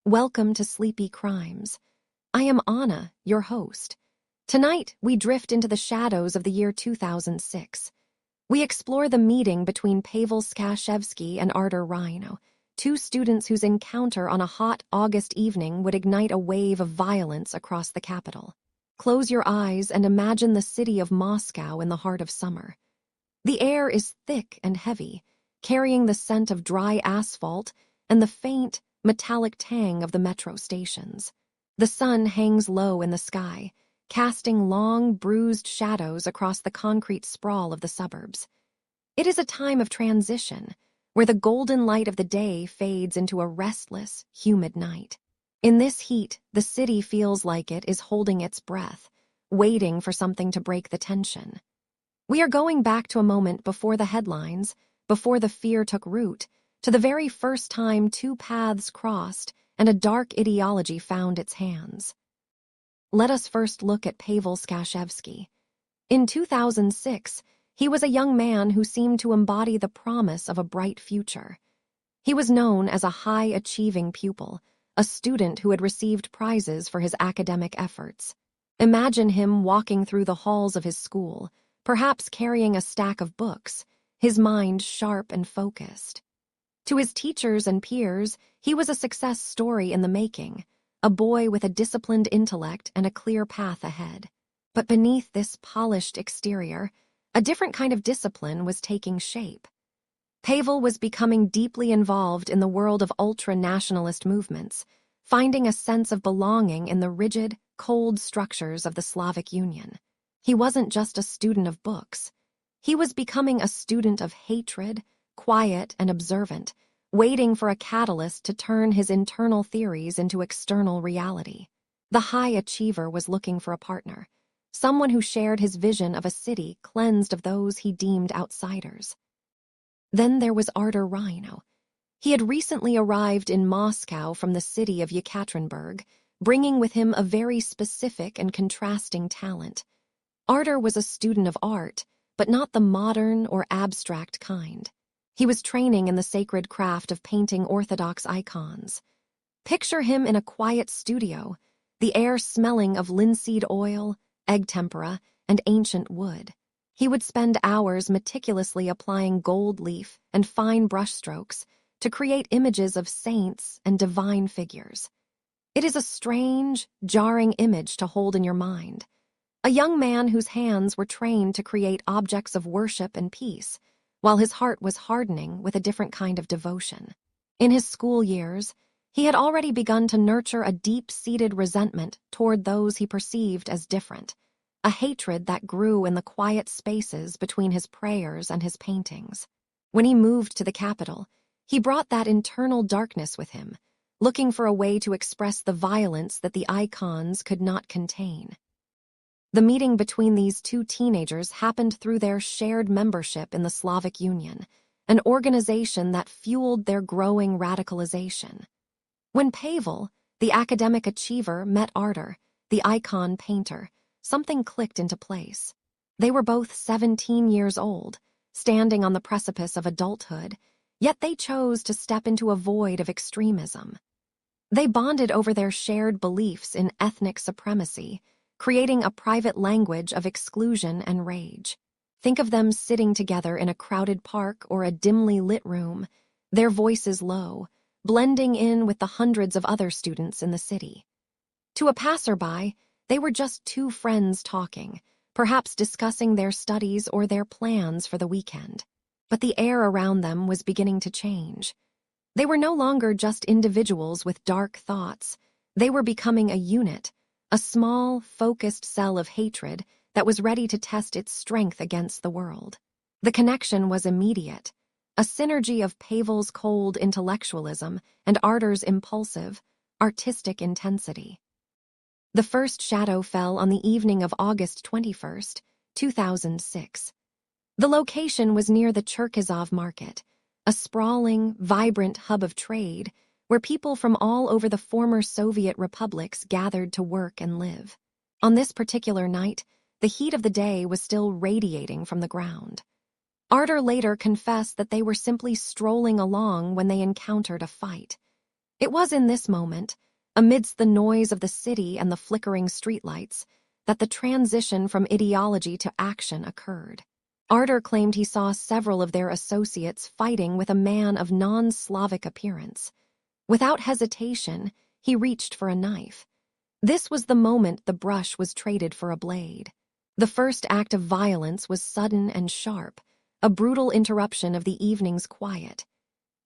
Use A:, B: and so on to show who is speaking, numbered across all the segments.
A: Welcome to Sleepy Crimes. I am Anna, your host. Tonight, we drift into the shadows of the year 2006. We explore the meeting between Pavel Skachevsky and Artur Rhino, two students whose encounter on a hot August evening would ignite a wave of violence across the capital. Close your eyes and imagine the city of Moscow in the heart of summer. The air is thick and heavy, carrying the scent of dry asphalt and the faint, metallic tang of the metro stations. The sun hangs low in the sky, casting long, bruised shadows across the concrete sprawl of the suburbs. It is a time of transition, where the golden light of the day fades into a restless, humid night. In this heat, the city feels like it is holding its breath, waiting for something to break the tension. We are going back to a moment before the headlines, before the fear took root, to the very first time two paths crossed and a dark ideology found its hands. Let us first look at Pavel Skachevsky. In 2006, he was a young man who seemed to embody the promise of a bright future. He was known as a high-achieving pupil, a student who had received prizes for his academic efforts. Imagine him walking through the halls of his school, perhaps carrying a stack of books, his mind sharp and focused. To his teachers and peers, he was a success story in the making, a boy with a disciplined intellect and a clear path ahead. But beneath this polished exterior, a different kind of discipline was taking shape. Pavel was becoming deeply involved in the world of ultra-nationalist movements, finding a sense of belonging in the rigid, cold structures of the Slavic Union. He wasn't just a student of books. He was becoming a student of hatred, quiet and observant, waiting for a catalyst to turn his internal theories into external reality. The high achiever was looking for a partner, someone who shared his vision of a city cleansed of those he deemed outsiders. Then there was Artur Rhino. He had recently arrived in Moscow from the city of Yekaterinburg, bringing with him a very specific and contrasting talent. Artur was a student of art, but not the modern or abstract kind. He was training in the sacred craft of painting Orthodox icons. Picture him in a quiet studio, the air smelling of linseed oil, egg tempera, and ancient wood. He would spend hours meticulously applying gold leaf and fine brushstrokes to create images of saints and divine figures. It is a strange, jarring image to hold in your mind. A young man whose hands were trained to create objects of worship and peace, while his heart was hardening with a different kind of devotion. In his school years, he had already begun to nurture a deep-seated resentment toward those he perceived as different, a hatred that grew in the quiet spaces between his prayers and his paintings. When he moved to the capital, he brought that internal darkness with him, looking for a way to express the violence that the icons could not contain. The meeting between these two teenagers happened through their shared membership in the Slavic Union, an organization that fueled their growing radicalization. When Pavel, the academic achiever, met Artur, the icon painter, something clicked into place. They were both 17 years old, standing on the precipice of adulthood, yet they chose to step into a void of extremism. They bonded over their shared beliefs in ethnic supremacy, creating a private language of exclusion and rage. Think of them sitting together in a crowded park or a dimly lit room, their voices low, blending in with the hundreds of other students in the city. To a passerby, they were just two friends talking, perhaps discussing their studies or their plans for the weekend. But the air around them was beginning to change. They were no longer just individuals with dark thoughts. They were becoming a unit, a small, focused cell of hatred that was ready to test its strength against the world. The connection was immediate, a synergy of Pavel's cold intellectualism and Artur's impulsive, artistic intensity. The first shadow fell on the evening of August 21st, 2006. The location was near the Cherkizov market, a sprawling, vibrant hub of trade where people from all over the former Soviet republics gathered to work and live. On this particular night, the heat of the day was still radiating from the ground. Artur later confessed that they were simply strolling along when they encountered a fight. It was in this moment, amidst the noise of the city and the flickering streetlights, that the transition from ideology to action occurred. Arter claimed he saw several of their associates fighting with a man of non-Slavic appearance. Without hesitation, he reached for a knife. This was the moment the brush was traded for a blade. The first act of violence was sudden and sharp, a brutal interruption of the evening's quiet.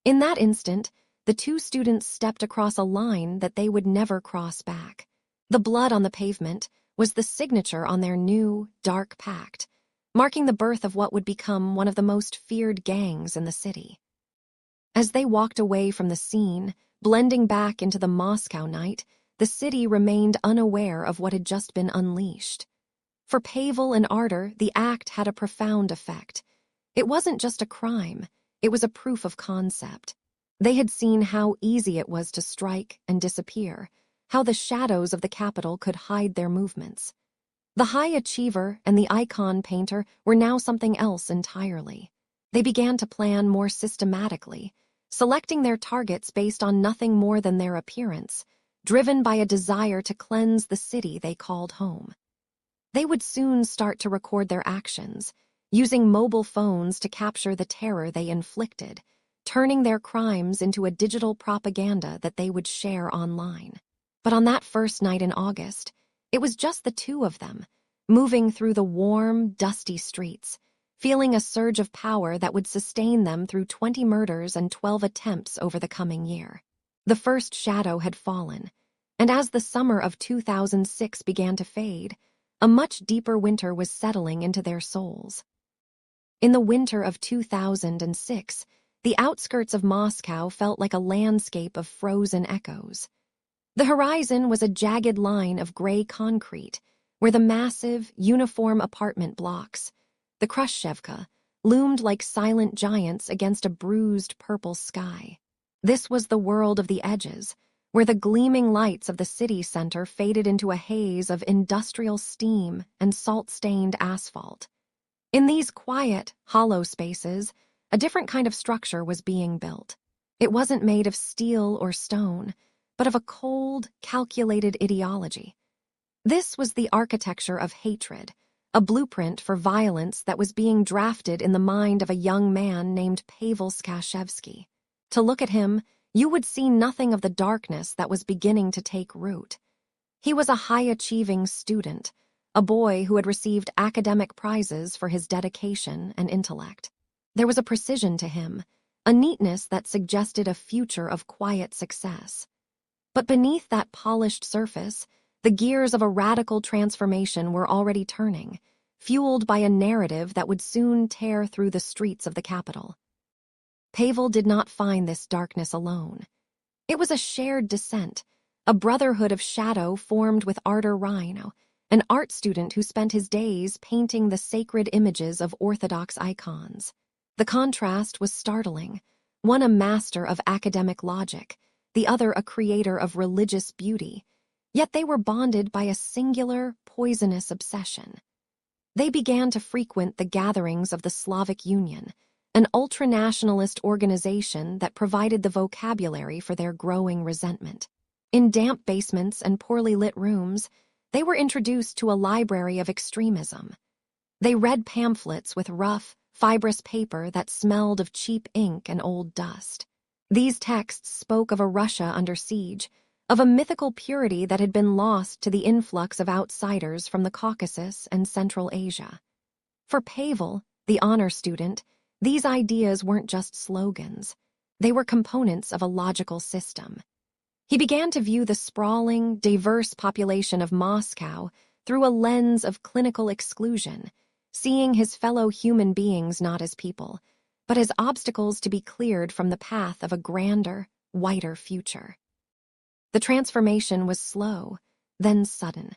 A: In that instant, the two students stepped across a line that they would never cross back. The blood on the pavement was the signature on their new, dark pact, marking the birth of what would become one of the most feared gangs in the city. As they walked away from the scene, blending back into the Moscow night, the city remained unaware of what had just been unleashed. For Pavel and Arter, the act had a profound effect. It wasn't just a crime, it was a proof of concept. They had seen how easy it was to strike and disappear, how the shadows of the capital could hide their movements. The high achiever and the icon painter were now something else entirely. They began to plan more systematically, selecting their targets based on nothing more than their appearance, driven by a desire to cleanse the city they called home. They would soon start to record their actions, using mobile phones to capture the terror they inflicted, turning their crimes into a digital propaganda that they would share online. But on that first night in August, it was just the two of them, moving through the warm, dusty streets, feeling a surge of power that would sustain them through 20 murders and 12 attempts over the coming year. The first shadow had fallen, and as the summer of 2006 began to fade, a much deeper winter was settling into their souls. In the winter of 2006, the outskirts of Moscow felt like a landscape of frozen echoes. The horizon was a jagged line of gray concrete, where the massive, uniform apartment blocks, the Khrushchevka, loomed like silent giants against a bruised purple sky. This was the world of the edges, where the gleaming lights of the city center faded into a haze of industrial steam and salt-stained asphalt. In these quiet, hollow spaces, a different kind of structure was being built. It wasn't made of steel or stone, but of a cold, calculated ideology. This was the architecture of hatred, a blueprint for violence that was being drafted in the mind of a young man named Pavel Skachevsky. To look at him, you would see nothing of the darkness that was beginning to take root. He was a high-achieving student, a boy who had received academic prizes for his dedication and intellect. There was a precision to him, a neatness that suggested a future of quiet success. But beneath that polished surface, the gears of a radical transformation were already turning, fueled by a narrative that would soon tear through the streets of the capital. Pavel did not find this darkness alone. It was a shared descent, a brotherhood of shadow formed with Arter Rhino, an art student who spent his days painting the sacred images of Orthodox icons. The contrast was startling, one a master of academic logic, the other a creator of religious beauty, yet they were bonded by a singular, poisonous obsession. They began to frequent the gatherings of the Slavic Union, an ultranationalist organization that provided the vocabulary for their growing resentment. In damp basements and poorly lit rooms, they were introduced to a library of extremism. They read pamphlets with rough, fibrous paper that smelled of cheap ink and old dust. These texts spoke of a Russia under siege, of a mythical purity that had been lost to the influx of outsiders from the Caucasus and Central Asia. For Pavel, the honor student, these ideas weren't just slogans. They were components of a logical system. He began to view the sprawling, diverse population of Moscow through a lens of clinical exclusion, seeing his fellow human beings not as people, but as obstacles to be cleared from the path of a grander, whiter future. The transformation was slow, then sudden.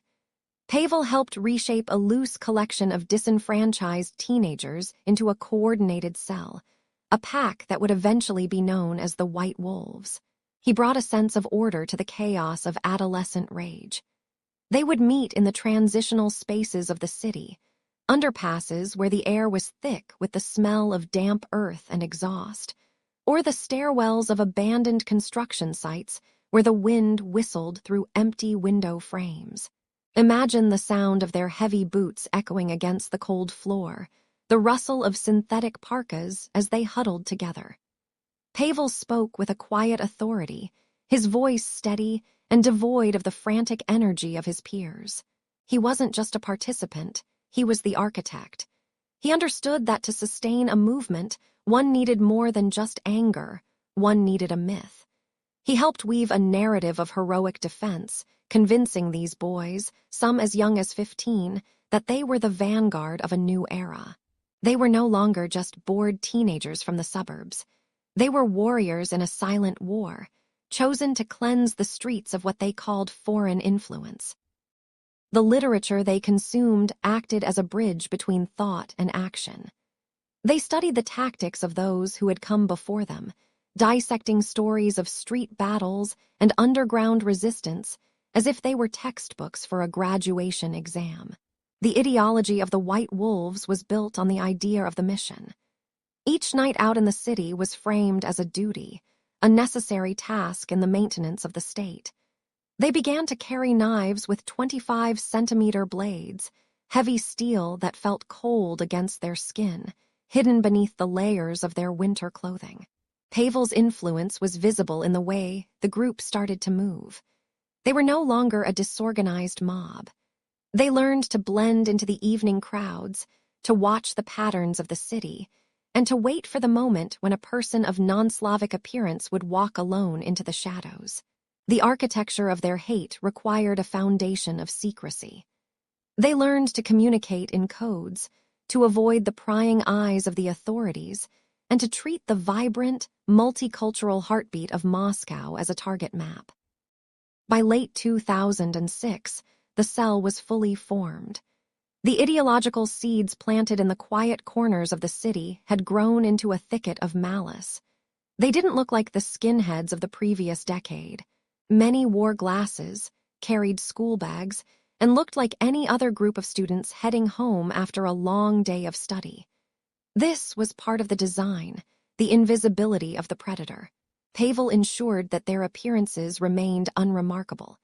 A: Pavel helped reshape a loose collection of disenfranchised teenagers into a coordinated cell, a pack that would eventually be known as the White Wolves. He brought a sense of order to the chaos of adolescent rage. They would meet in the transitional spaces of the city, underpasses where the air was thick with the smell of damp earth and exhaust, or the stairwells of abandoned construction sites where the wind whistled through empty window frames. Imagine the sound of their heavy boots echoing against the cold floor, the rustle of synthetic parkas as they huddled together. Pavel spoke with a quiet authority, his voice steady and devoid of the frantic energy of his peers. He wasn't just a participant, he was the architect. He understood that to sustain a movement, one needed more than just anger, one needed a myth. He helped weave a narrative of heroic defense, convincing these boys, some as young as 15, that they were the vanguard of a new era. They were no longer just bored teenagers from the suburbs. They were warriors in a silent war, chosen to cleanse the streets of what they called foreign influence. The literature they consumed acted as a bridge between thought and action. They studied the tactics of those who had come before them, dissecting stories of street battles and underground resistance as if they were textbooks for a graduation exam. The ideology of the White Wolves was built on the idea of the mission. Each night out in the city was framed as a duty, a necessary task in the maintenance of the state. They began to carry knives with 25-centimeter blades, heavy steel that felt cold against their skin, hidden beneath the layers of their winter clothing. Pavel's influence was visible in the way the group started to move. They were no longer a disorganized mob. They learned to blend into the evening crowds, to watch the patterns of the city, and to wait for the moment when a person of non-Slavic appearance would walk alone into the shadows. The architecture of their hate required a foundation of secrecy. They learned to communicate in codes, to avoid the prying eyes of the authorities, and to treat the vibrant, multicultural heartbeat of Moscow as a target map. By late 2006, the cell was fully formed. The ideological seeds planted in the quiet corners of the city had grown into a thicket of malice. They didn't look like the skinheads of the previous decade. Many wore glasses, carried school bags, and looked like any other group of students heading home after a long day of study. This was part of the design, the invisibility of the predator. Pavel ensured that their appearances remained unremarkable,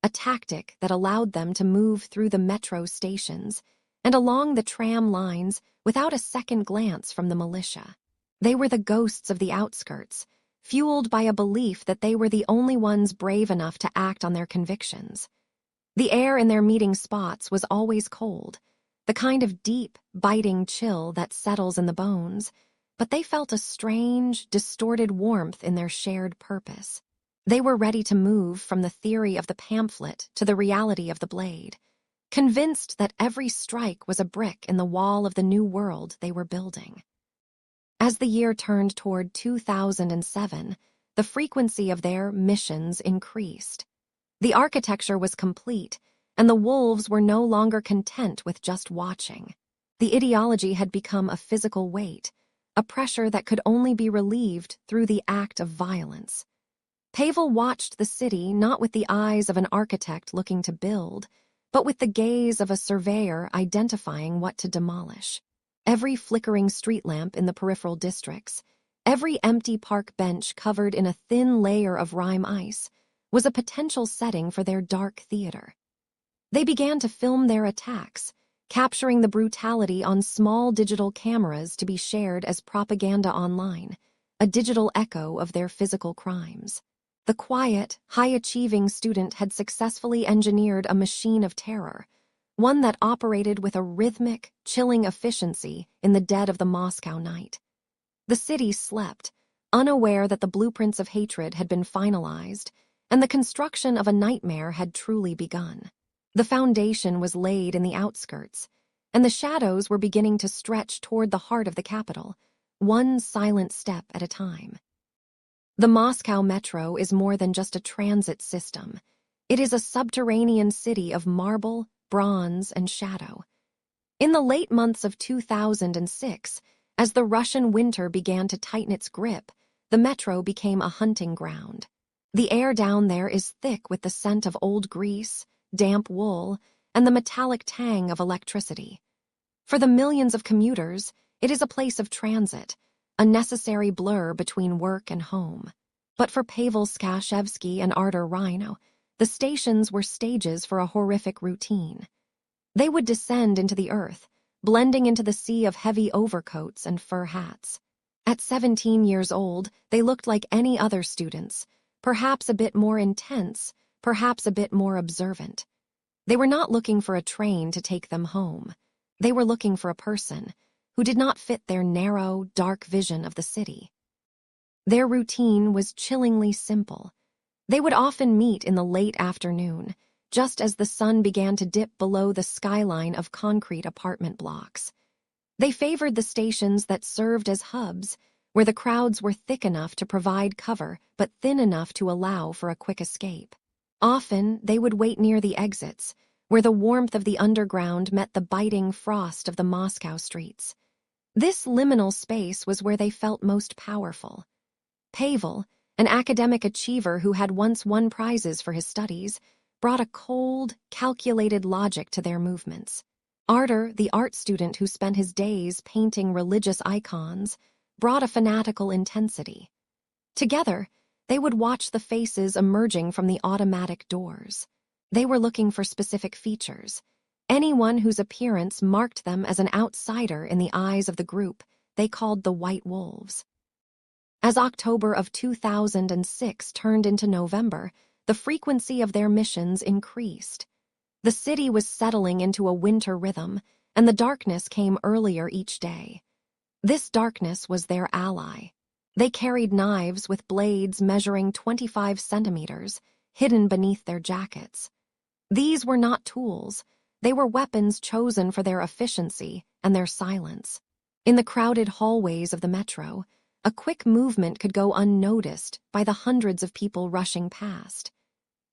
A: a tactic that allowed them to move through the metro stations and along the tram lines without a second glance from the militia. They were the ghosts of the outskirts, fueled by a belief that they were the only ones brave enough to act on their convictions. The air in their meeting spots was always cold, the kind of deep, biting chill that settles in the bones, but they felt a strange, distorted warmth in their shared purpose. They were ready to move from the theory of the pamphlet to the reality of the blade, convinced that every strike was a brick in the wall of the new world they were building. As the year turned toward 2007, the frequency of their missions increased. The architecture was complete, and the wolves were no longer content with just watching. The ideology had become a physical weight, a pressure that could only be relieved through the act of violence. Pavel watched the city not with the eyes of an architect looking to build, but with the gaze of a surveyor identifying what to demolish. Every flickering street lamp in the peripheral districts, every empty park bench covered in a thin layer of rime ice, was a potential setting for their dark theater. They began to film their attacks, capturing the brutality on small digital cameras to be shared as propaganda online, a digital echo of their physical crimes. The quiet, high-achieving student had successfully engineered a machine of terror, one that operated with a rhythmic, chilling efficiency in the dead of the Moscow night. The city slept, unaware that the blueprints of hatred had been finalized, and the construction of a nightmare had truly begun. The foundation was laid in the outskirts, and the shadows were beginning to stretch toward the heart of the capital, one silent step at a time. The Moscow metro is more than just a transit system. It is a subterranean city of marble, bronze, and shadow. In the late months of 2006, as the Russian winter began to tighten its grip, the metro became a hunting ground. The air down there is thick with the scent of old grease, damp wool, and the metallic tang of electricity. For the millions of commuters, it is a place of transit, a necessary blur between work and home. But for Pavel Skachevsky and Artur Rhino, the stations were stages for a horrific routine. They would descend into the earth, blending into the sea of heavy overcoats and fur hats. At 17 years old, they looked like any other students, perhaps a bit more intense, perhaps a bit more observant. They were not looking for a train to take them home. They were looking for a person who did not fit their narrow, dark vision of the city. Their routine was chillingly simple. They would often meet in the late afternoon, just as the sun began to dip below the skyline of concrete apartment blocks. They favored the stations that served as hubs, where the crowds were thick enough to provide cover but thin enough to allow for a quick escape. Often, they would wait near the exits, where the warmth of the underground met the biting frost of the Moscow streets. This liminal space was where they felt most powerful. Pavel, an academic achiever who had once won prizes for his studies, brought a cold, calculated logic to their movements. Artur, the art student who spent his days painting religious icons, brought a fanatical intensity. Together, they would watch the faces emerging from the automatic doors. They were looking for specific features. Anyone whose appearance marked them as an outsider in the eyes of the group they called the White Wolves. As October of 2006 turned into November, the frequency of their missions increased. The city was settling into a winter rhythm, and the darkness came earlier each day. This darkness was their ally. They carried knives with blades measuring 25 centimeters, hidden beneath their jackets. These were not tools. They were weapons chosen for their efficiency and their silence. In the crowded hallways of the metro, a quick movement could go unnoticed by the hundreds of people rushing past.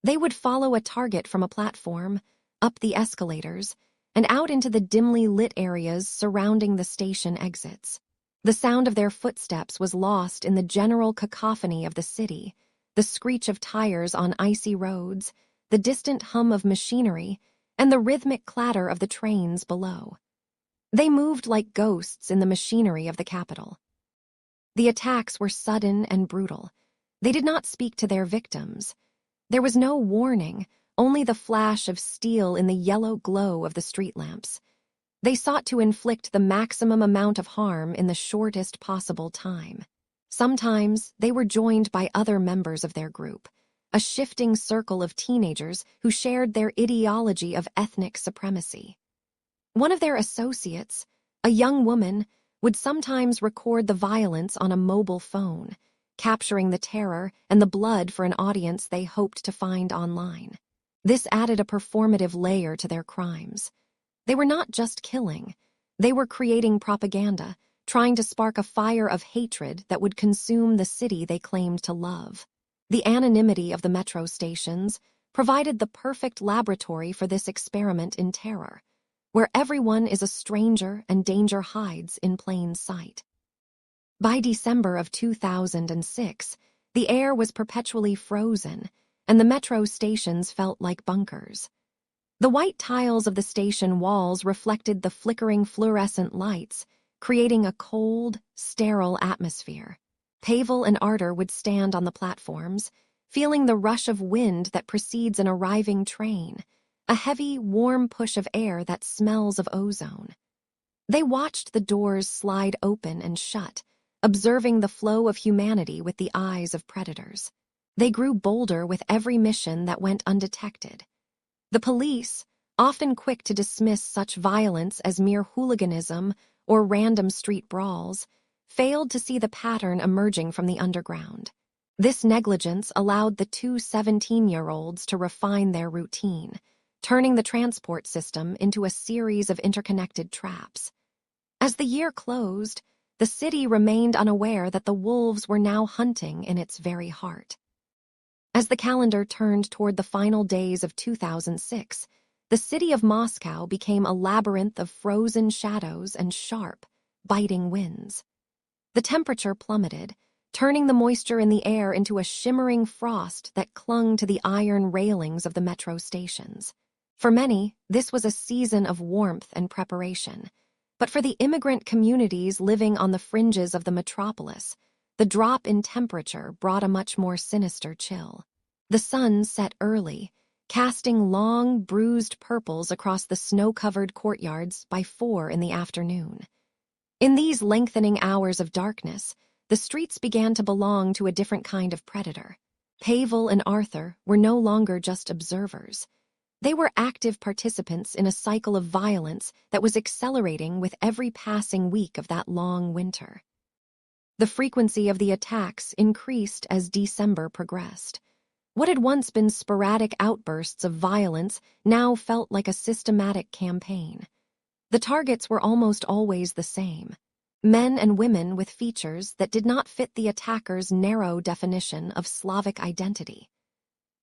A: They would follow a target from a platform, up the escalators, and out into the dimly lit areas surrounding the station exits. The sound of their footsteps was lost in the general cacophony of the city, the screech of tires on icy roads, the distant hum of machinery, and the rhythmic clatter of the trains below. They moved like ghosts in the machinery of the capital. The attacks were sudden and brutal. They did not speak to their victims. There was no warning, only the flash of steel in the yellow glow of the street lamps. They sought to inflict the maximum amount of harm in the shortest possible time. Sometimes they were joined by other members of their group, a shifting circle of teenagers who shared their ideology of ethnic supremacy. One of their associates, a young woman, would sometimes record the violence on a mobile phone, capturing the terror and the blood for an audience they hoped to find online. This added a performative layer to their crimes. They were not just killing. They were creating propaganda, trying to spark a fire of hatred that would consume the city they claimed to love. The anonymity of the metro stations provided the perfect laboratory for this experiment in terror, where everyone is a stranger and danger hides in plain sight. By December of 2006, the air was perpetually frozen, and the metro stations felt like bunkers. The white tiles of the station walls reflected the flickering fluorescent lights, creating a cold, sterile atmosphere. Pavel and Artur would stand on the platforms, feeling the rush of wind that precedes an arriving train, a heavy, warm push of air that smells of ozone. They watched the doors slide open and shut, observing the flow of humanity with the eyes of predators. They grew bolder with every mission that went undetected. The police, often quick to dismiss such violence as mere hooliganism or random street brawls, failed to see the pattern emerging from the underground. This negligence allowed the two 17-year-olds to refine their routine, turning the transport system into a series of interconnected traps. As the year closed, the city remained unaware that the wolves were now hunting in its very heart. As the calendar turned toward the final days of 2006, the city of Moscow became a labyrinth of frozen shadows and sharp, biting winds. The temperature plummeted, turning the moisture in the air into a shimmering frost that clung to the iron railings of the metro stations. For many, this was a season of warmth and preparation. But for the immigrant communities living on the fringes of the metropolis, the drop in temperature brought a much more sinister chill. The sun set early, casting long, bruised purples across the snow-covered courtyards by 4 in the afternoon. In these lengthening hours of darkness, the streets began to belong to a different kind of predator. Pavel and Arthur were no longer just observers. They were active participants in a cycle of violence that was accelerating with every passing week of that long winter. The frequency of the attacks increased as December progressed. What had once been sporadic outbursts of violence now felt like a systematic campaign. The targets were almost always the same: men and women with features that did not fit the attackers' narrow definition of Slavic identity.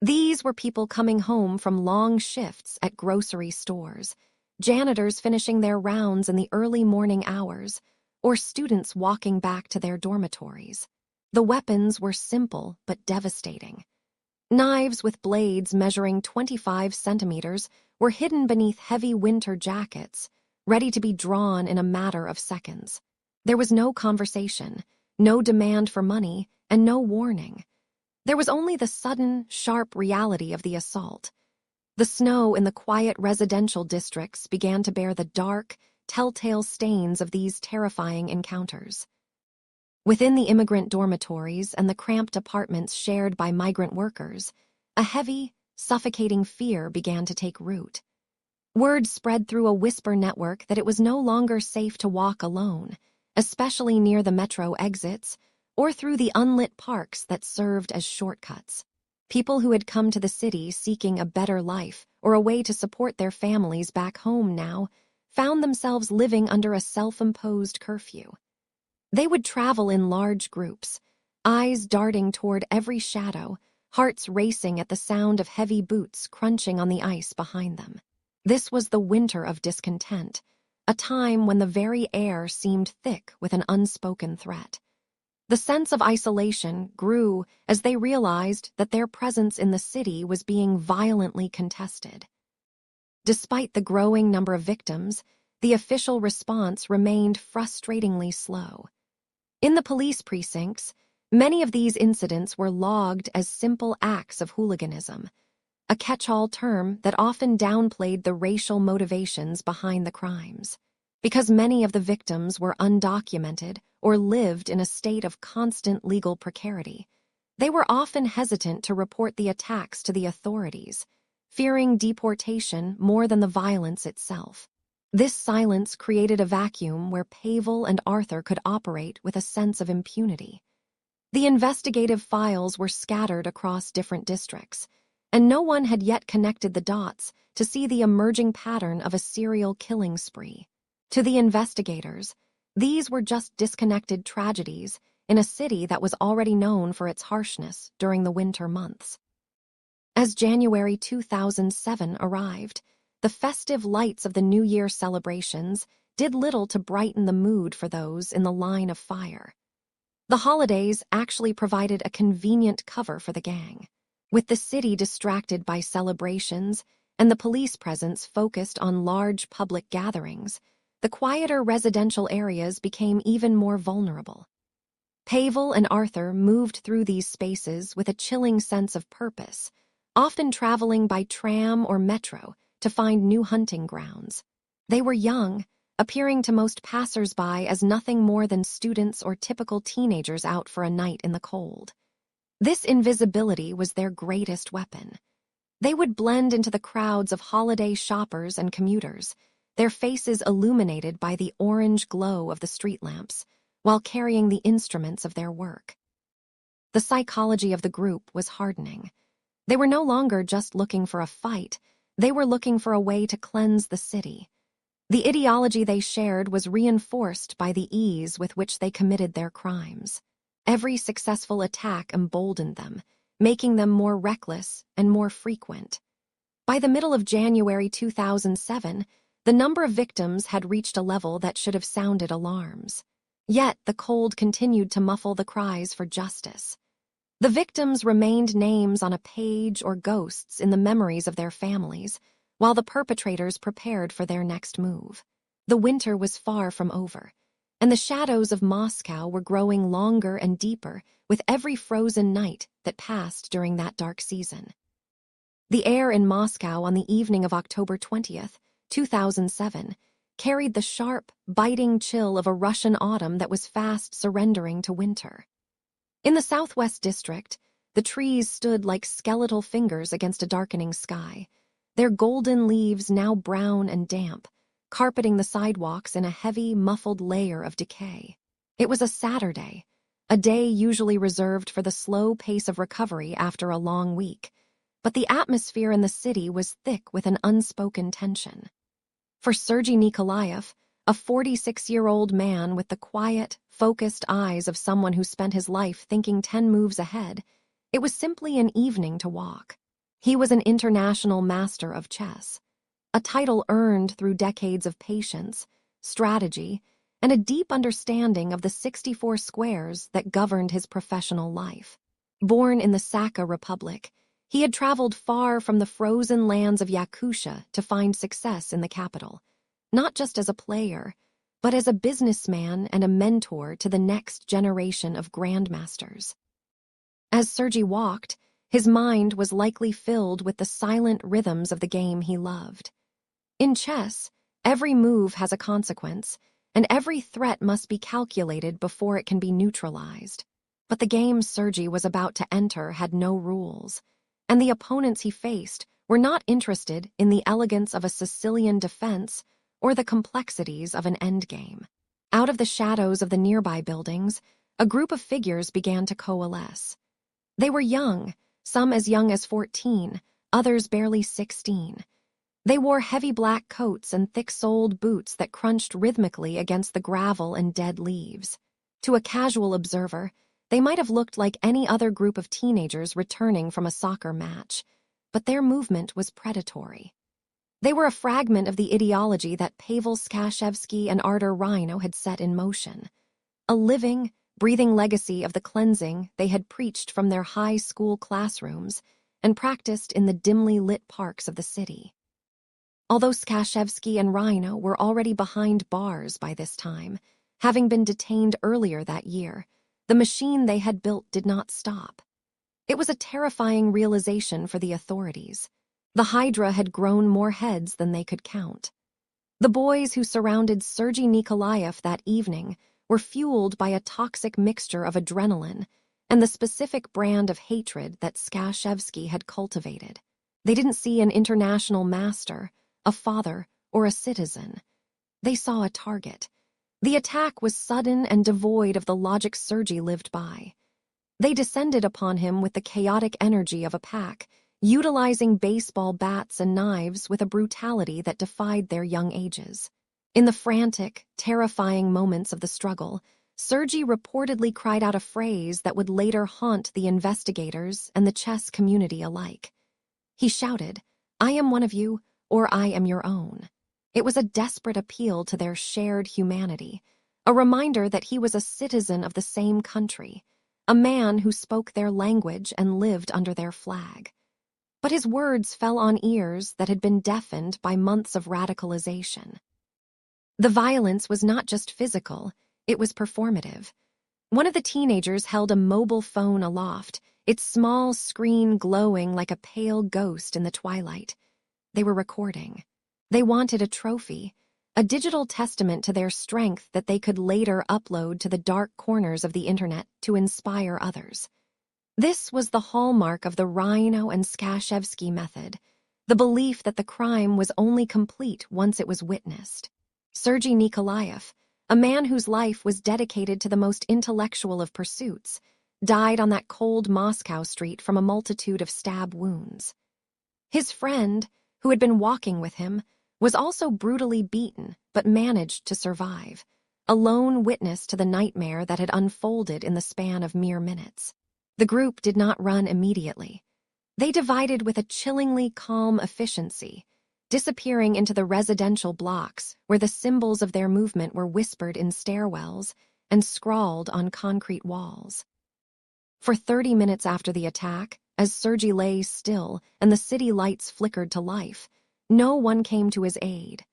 A: These were people coming home from long shifts at grocery stores, janitors finishing their rounds in the early morning hours, or students walking back to their dormitories. The weapons were simple but devastating. Knives with blades measuring 25 centimeters were hidden beneath heavy winter jackets, ready to be drawn in a matter of seconds. There was no conversation, no demand for money, and no warning. There was only the sudden, sharp reality of the assault. The snow in the quiet residential districts began to bear the dark, telltale stains of these terrifying encounters. Within the immigrant dormitories and the cramped apartments shared by migrant workers, a heavy, suffocating fear began to take root. Word spread through a whisper network that it was no longer safe to walk alone, especially near the metro exits or through the unlit parks that served as shortcuts. People who had come to the city seeking a better life or a way to support their families back home now found themselves living under a self-imposed curfew. They would travel in large groups, eyes darting toward every shadow, hearts racing at the sound of heavy boots crunching on the ice behind them. This was the winter of discontent, a time when the very air seemed thick with an unspoken threat. The sense of isolation grew as they realized that their presence in the city was being violently contested. Despite the growing number of victims, the official response remained frustratingly slow. In the police precincts, many of these incidents were logged as simple acts of hooliganism, a catch-all term that often downplayed the racial motivations behind the crimes. Because many of the victims were undocumented or lived in a state of constant legal precarity, they were often hesitant to report the attacks to the authorities, fearing deportation more than the violence itself. This silence created a vacuum where Pavel and Arthur could operate with a sense of impunity. The investigative files were scattered across different districts, and no one had yet connected the dots to see the emerging pattern of a serial killing spree. To the investigators, these were just disconnected tragedies in a city that was already known for its harshness during the winter months. As January 2007 arrived, the festive lights of the New Year celebrations did little to brighten the mood for those in the line of fire. The holidays actually provided a convenient cover for the gang. With the city distracted by celebrations and the police presence focused on large public gatherings, the quieter residential areas became even more vulnerable. Pavel and Arthur moved through these spaces with a chilling sense of purpose, often traveling by tram or metro to find new hunting grounds. They were young, appearing to most passers-by as nothing more than students or typical teenagers out for a night in the cold. This invisibility was their greatest weapon. They would blend into the crowds of holiday shoppers and commuters, their faces illuminated by the orange glow of the street lamps, while carrying the instruments of their work. The psychology of the group was hardening. They were no longer just looking for a fight, they were looking for a way to cleanse the city. The ideology they shared was reinforced by the ease with which they committed their crimes. Every successful attack emboldened them, making them more reckless and more frequent. By the middle of January 2007, the number of victims had reached a level that should have sounded alarms. Yet the cold continued to muffle the cries for justice. The victims remained names on a page or ghosts in the memories of their families, while the perpetrators prepared for their next move. The winter was far from over, and the shadows of Moscow were growing longer and deeper with every frozen night that passed during that dark season. The air in Moscow on the evening of October 20th, 2007, carried the sharp, biting chill of a Russian autumn that was fast surrendering to winter. In the southwest district, the trees stood like skeletal fingers against a darkening sky, their golden leaves now brown and damp, carpeting the sidewalks in a heavy, muffled layer of decay. It was a Saturday, a day usually reserved for the slow pace of recovery after a long week, but the atmosphere in the city was thick with an unspoken tension. For Sergei Nikolaev, a 46-year-old man with the quiet, focused eyes of someone who spent his life thinking 10 moves ahead, it was simply an evening to walk. He was an international master of chess, a title earned through decades of patience, strategy, and a deep understanding of the 64 squares that governed his professional life. Born in the Sakha Republic, he had traveled far from the frozen lands of Yakutia to find success in the capital, not just as a player, but as a businessman and a mentor to the next generation of grandmasters. As Sergei walked, his mind was likely filled with the silent rhythms of the game he loved. In chess, every move has a consequence, and every threat must be calculated before it can be neutralized. But the game Sergei was about to enter had no rules, and the opponents he faced were not interested in the elegance of a Sicilian defense or the complexities of an endgame. Out of the shadows of the nearby buildings, a group of figures began to coalesce. They were young, some as young as 14, others barely 16. They wore heavy black coats and thick-soled boots that crunched rhythmically against the gravel and dead leaves. To a casual observer, they might have looked like any other group of teenagers returning from a soccer match, but their movement was predatory. They were a fragment of the ideology that Pavel Skachevsky and Artur Rhino had set in motion, a living, breathing legacy of the cleansing they had preached from their high school classrooms and practiced in the dimly lit parks of the city. Although Skachevsky and Rhino were already behind bars by this time, having been detained earlier that year, the machine they had built did not stop. It was a terrifying realization for the authorities. The Hydra had grown more heads than they could count. The boys who surrounded Sergei Nikolaev that evening were fueled by a toxic mixture of adrenaline and the specific brand of hatred that Skachevsky had cultivated. They didn't see an international master, a father, or a citizen. They saw a target. The attack was sudden and devoid of the logic Sergei lived by. They descended upon him with the chaotic energy of a pack, utilizing baseball bats and knives with a brutality that defied their young ages. In the frantic, terrifying moments of the struggle, Sergei reportedly cried out a phrase that would later haunt the investigators and the chess community alike. He shouted, "I am one of you, or I am your own." It was a desperate appeal to their shared humanity, a reminder that he was a citizen of the same country, a man who spoke their language and lived under their flag. But his words fell on ears that had been deafened by months of radicalization. The violence was not just physical, it was performative. One of the teenagers held a mobile phone aloft, its small screen glowing like a pale ghost in the twilight. They were recording. They wanted a trophy, a digital testament to their strength that they could later upload to the dark corners of the internet to inspire others. This was the hallmark of the Rhino and Skachevsky method, the belief that the crime was only complete once it was witnessed. Sergei Nikolaev, a man whose life was dedicated to the most intellectual of pursuits, died on that cold Moscow street from a multitude of stab wounds. His friend, who had been walking with him, was also brutally beaten but managed to survive, a lone witness to the nightmare that had unfolded in the span of mere minutes. The group did not run immediately. They divided with a chillingly calm efficiency, disappearing into the residential blocks where the symbols of their movement were whispered in stairwells and scrawled on concrete walls. For 30 minutes after the attack, as Sergei lay still and the city lights flickered to life, no one came to his aid.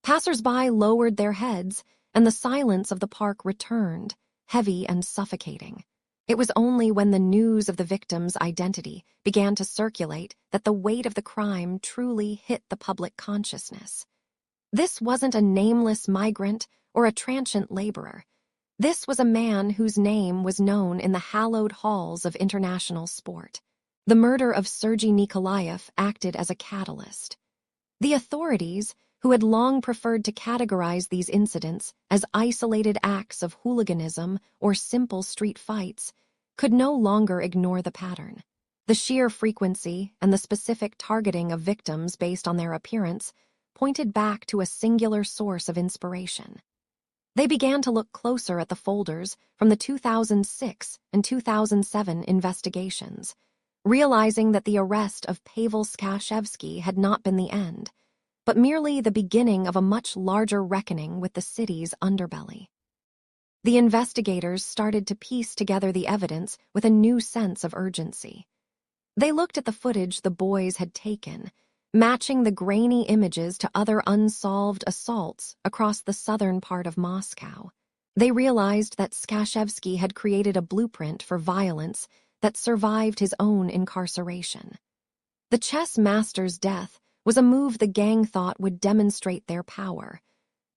A: Passers-by lowered their heads, and the silence of the park returned, heavy and suffocating. It was only when the news of the victim's identity began to circulate that the weight of the crime truly hit the public consciousness. This wasn't a nameless migrant or a transient laborer. This was a man whose name was known in the hallowed halls of international sport. The murder of Sergei Nikolaev acted as a catalyst. The authorities, who had long preferred to categorize these incidents as isolated acts of hooliganism or simple street fights, could no longer ignore the pattern. The sheer frequency and the specific targeting of victims based on their appearance pointed back to a singular source of inspiration. They began to look closer at the folders from the 2006 and 2007 investigations, realizing that the arrest of Pavel Skachevsky had not been the end, but merely the beginning of a much larger reckoning with the city's underbelly. The investigators started to piece together the evidence with a new sense of urgency. They looked at the footage the boys had taken, matching the grainy images to other unsolved assaults across the southern part of Moscow. They realized that Skachevsky had created a blueprint for violence that survived his own incarceration. The chess master's death was a move the gang thought would demonstrate their power,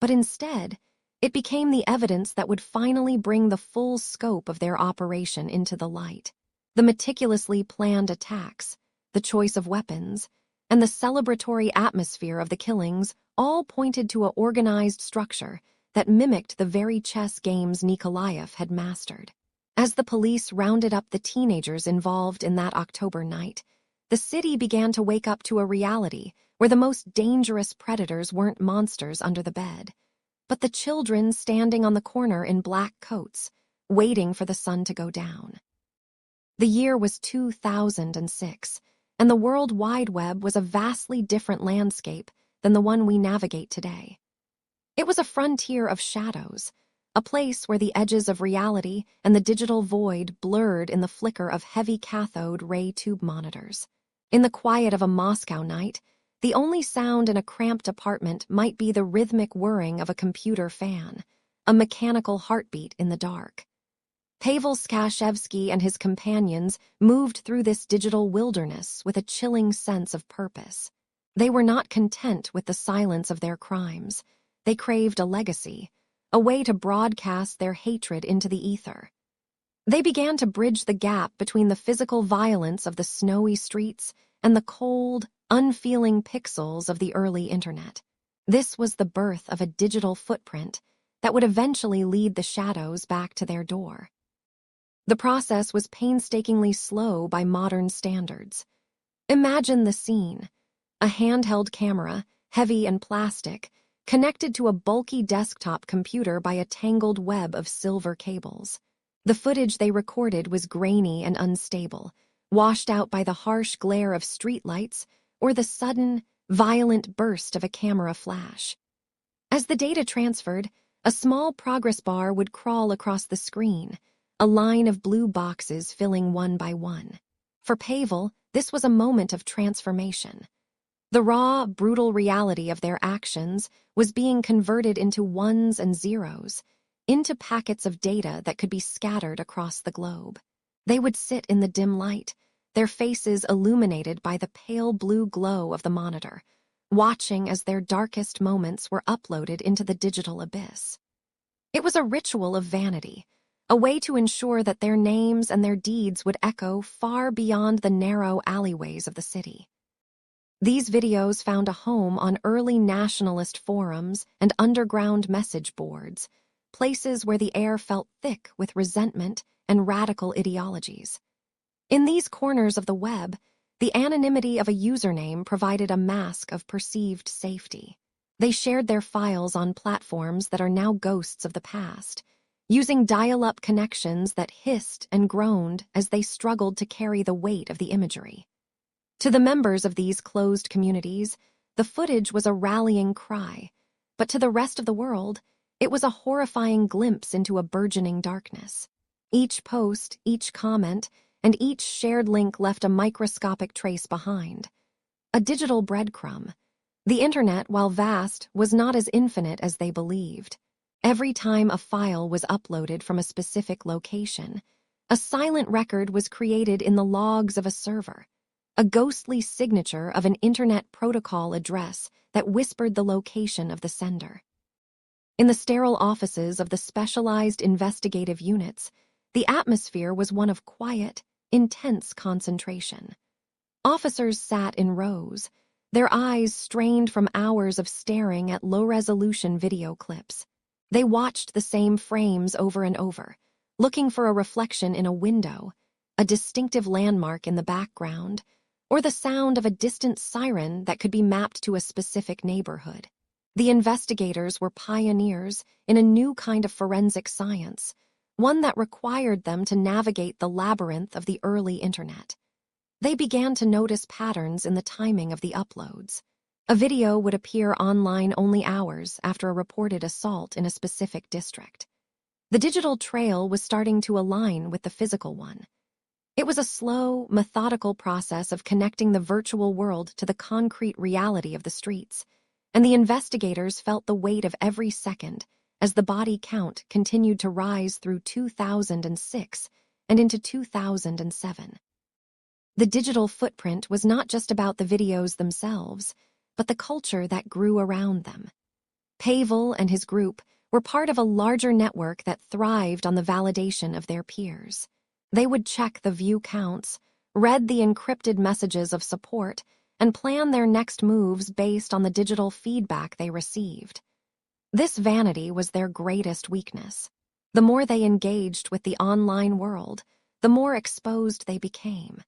A: but instead, it became the evidence that would finally bring the full scope of their operation into the light. The meticulously planned attacks, the choice of weapons, and the celebratory atmosphere of the killings all pointed to an organized structure that mimicked the very chess games Nikolaev had mastered. As the police rounded up the teenagers involved in that October night, the city began to wake up to a reality where the most dangerous predators weren't monsters under the bed, but the children standing on the corner in black coats, waiting for the sun to go down. The year was 2006, and the World Wide Web was a vastly different landscape than the one we navigate today. It was a frontier of shadows, a place where the edges of reality and the digital void blurred in the flicker of heavy cathode ray tube monitors. In the quiet of a Moscow night, the only sound in a cramped apartment might be the rhythmic whirring of a computer fan, a mechanical heartbeat in the dark. Pavel Skachevsky and his companions moved through this digital wilderness with a chilling sense of purpose. They were not content with the silence of their crimes. They craved a legacy, a way to broadcast their hatred into the ether. They began to bridge the gap between the physical violence of the snowy streets and the cold, unfeeling pixels of the early internet. This was the birth of a digital footprint that would eventually lead the shadows back to their door. The process was painstakingly slow by modern standards. Imagine the scene: a handheld camera, heavy and plastic, connected to a bulky desktop computer by a tangled web of silver cables. The footage they recorded was grainy and unstable, washed out by the harsh glare of streetlights or the sudden, violent burst of a camera flash. As the data transferred, a small progress bar would crawl across the screen, a line of blue boxes filling one by one. For Pavel, this was a moment of transformation. The raw, brutal reality of their actions was being converted into ones and zeros, into packets of data that could be scattered across the globe. They would sit in the dim light, their faces illuminated by the pale blue glow of the monitor, watching as their darkest moments were uploaded into the digital abyss. It was a ritual of vanity, a way to ensure that their names and their deeds would echo far beyond the narrow alleyways of the city. These videos found a home on early nationalist forums and underground message boards, places where the air felt thick with resentment and radical ideologies. In these corners of the web, the anonymity of a username provided a mask of perceived safety. They shared their files on platforms that are now ghosts of the past, using dial-up connections that hissed and groaned as they struggled to carry the weight of the imagery. To the members of these closed communities, the footage was a rallying cry, but to the rest of the world, it was a horrifying glimpse into a burgeoning darkness. Each post, each comment, and each shared link left a microscopic trace behind. A digital breadcrumb, The internet, while vast, was not as infinite as they believed. Every time a file was uploaded from a specific location, a silent record was created in the logs of a server, a ghostly signature of an internet protocol address that whispered the location of the sender. In the sterile offices of the specialized investigative units, the atmosphere was one of quiet, intense concentration. Officers sat in rows, their eyes strained from hours of staring at low-resolution video clips. They watched the same frames over and over, looking for a reflection in a window, a distinctive landmark in the background, or the sound of a distant siren that could be mapped to a specific neighborhood. The investigators were pioneers in a new kind of forensic science, one that required them to navigate the labyrinth of the early internet. They began to notice patterns in the timing of the uploads. A video would appear online only hours after a reported assault in a specific district. The digital trail was starting to align with the physical one. It was a slow, methodical process of connecting the virtual world to the concrete reality of the streets, and the investigators felt the weight of every second as the body count continued to rise through 2006 and into 2007. The digital footprint was not just about the videos themselves, but the culture that grew around them. Pavel and his group were part of a larger network that thrived on the validation of their peers. They would check the view counts, read the encrypted messages of support, and plan their next moves based on the digital feedback they received. This vanity was their greatest weakness. The more they engaged with the online world, the more exposed they became.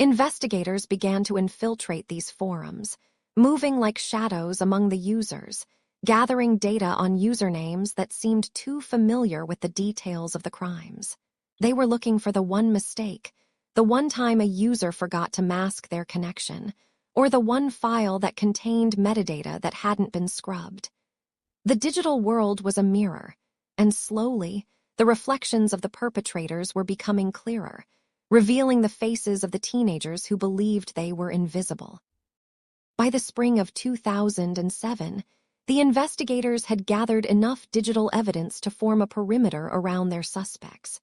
A: Investigators began to infiltrate these forums, moving like shadows among the users, gathering data on usernames that seemed too familiar with the details of the crimes. They were looking for the one mistake, the one time a user forgot to mask their connection, or the one file that contained metadata that hadn't been scrubbed. The digital world was a mirror, and slowly, the reflections of the perpetrators were becoming clearer, revealing the faces of the teenagers who believed they were invisible. By the spring of 2007, the investigators had gathered enough digital evidence to form a perimeter around their suspects.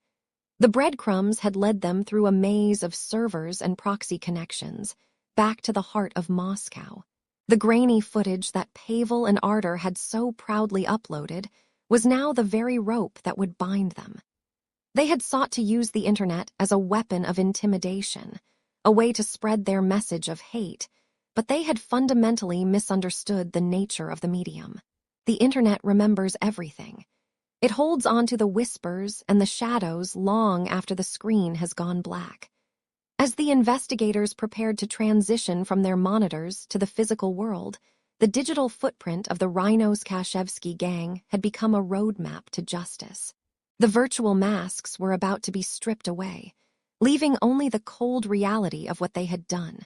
A: The breadcrumbs had led them through a maze of servers and proxy connections, back to the heart of Moscow. The grainy footage that Pavel and Artur had so proudly uploaded was now the very rope that would bind them. They had sought to use the internet as a weapon of intimidation, a way to spread their message of hate, but they had fundamentally misunderstood the nature of the medium. The internet remembers everything. It holds on to the whispers and the shadows long after the screen has gone black. As the investigators prepared to transition from their monitors to the physical world, the digital footprint of the Pavel Skachevsky gang had become a roadmap to justice. The virtual masks were about to be stripped away, leaving only the cold reality of what they had done,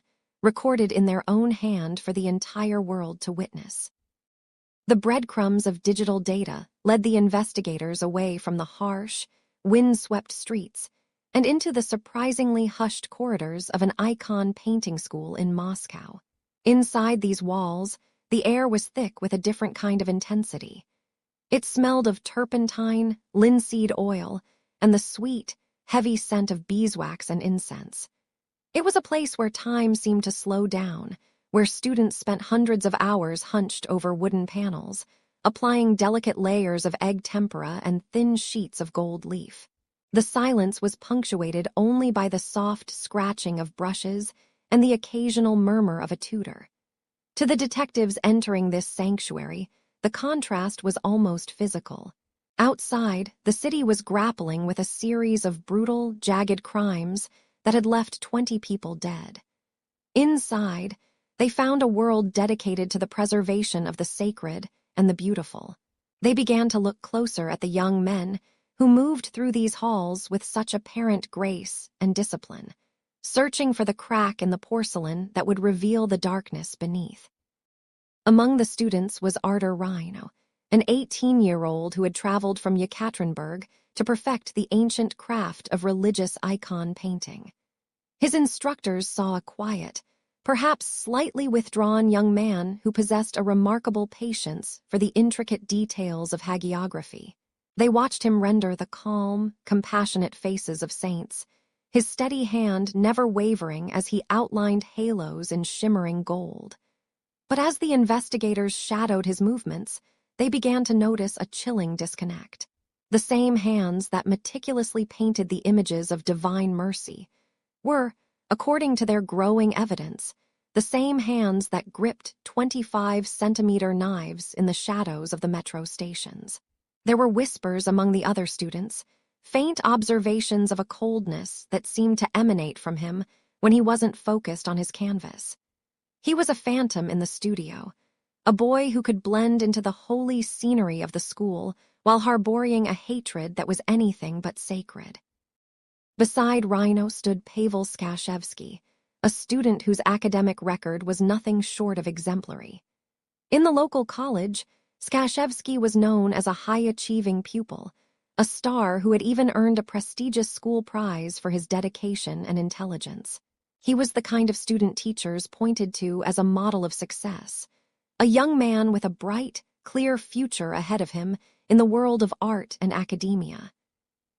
A: recorded in their own hand for the entire world to witness. The breadcrumbs of digital data led the investigators away from the harsh, wind-swept streets and into the surprisingly hushed corridors of an icon painting school in Moscow. Inside these walls, the air was thick with a different kind of intensity. It smelled of turpentine, linseed oil, and the sweet, heavy scent of beeswax and incense. It was a place where time seemed to slow down, where students spent hundreds of hours hunched over wooden panels, applying delicate layers of egg tempera and thin sheets of gold leaf. The silence was punctuated only by the soft scratching of brushes and the occasional murmur of a tutor. To the detectives entering this sanctuary, the contrast was almost physical. Outside, the city was grappling with a series of brutal, jagged crimes that had left 20 people dead. Inside, they found a world dedicated to the preservation of the sacred and the beautiful. They began to look closer at the young men who moved through these halls with such apparent grace and discipline, searching for the crack in the porcelain that would reveal the darkness beneath. Among the students was Artur, an 18-year-old who had traveled from Yekaterinburg to perfect the ancient craft of religious icon painting. His instructors saw a quiet, perhaps slightly withdrawn young man who possessed a remarkable patience for the intricate details of hagiography. They watched him render the calm, compassionate faces of saints, his steady hand never wavering as he outlined halos in shimmering gold. But as the investigators shadowed his movements, they began to notice a chilling disconnect. The same hands that meticulously painted the images of divine mercy were, according to their growing evidence, the same hands that gripped 25-centimeter knives in the shadows of the metro stations. There were whispers among the other students, faint observations of a coldness that seemed to emanate from him when he wasn't focused on his canvas. He was a phantom in the studio, a boy who could blend into the holy scenery of the school while harboring a hatred that was anything but sacred. Beside Rhino stood Pavel Skachevsky, a student whose academic record was nothing short of exemplary. In the local college, Skachevsky was known as a high-achieving pupil, a star who had even earned a prestigious school prize for his dedication and intelligence. He was the kind of student teachers pointed to as a model of success, a young man with a bright, clear future ahead of him in the world of art and academia.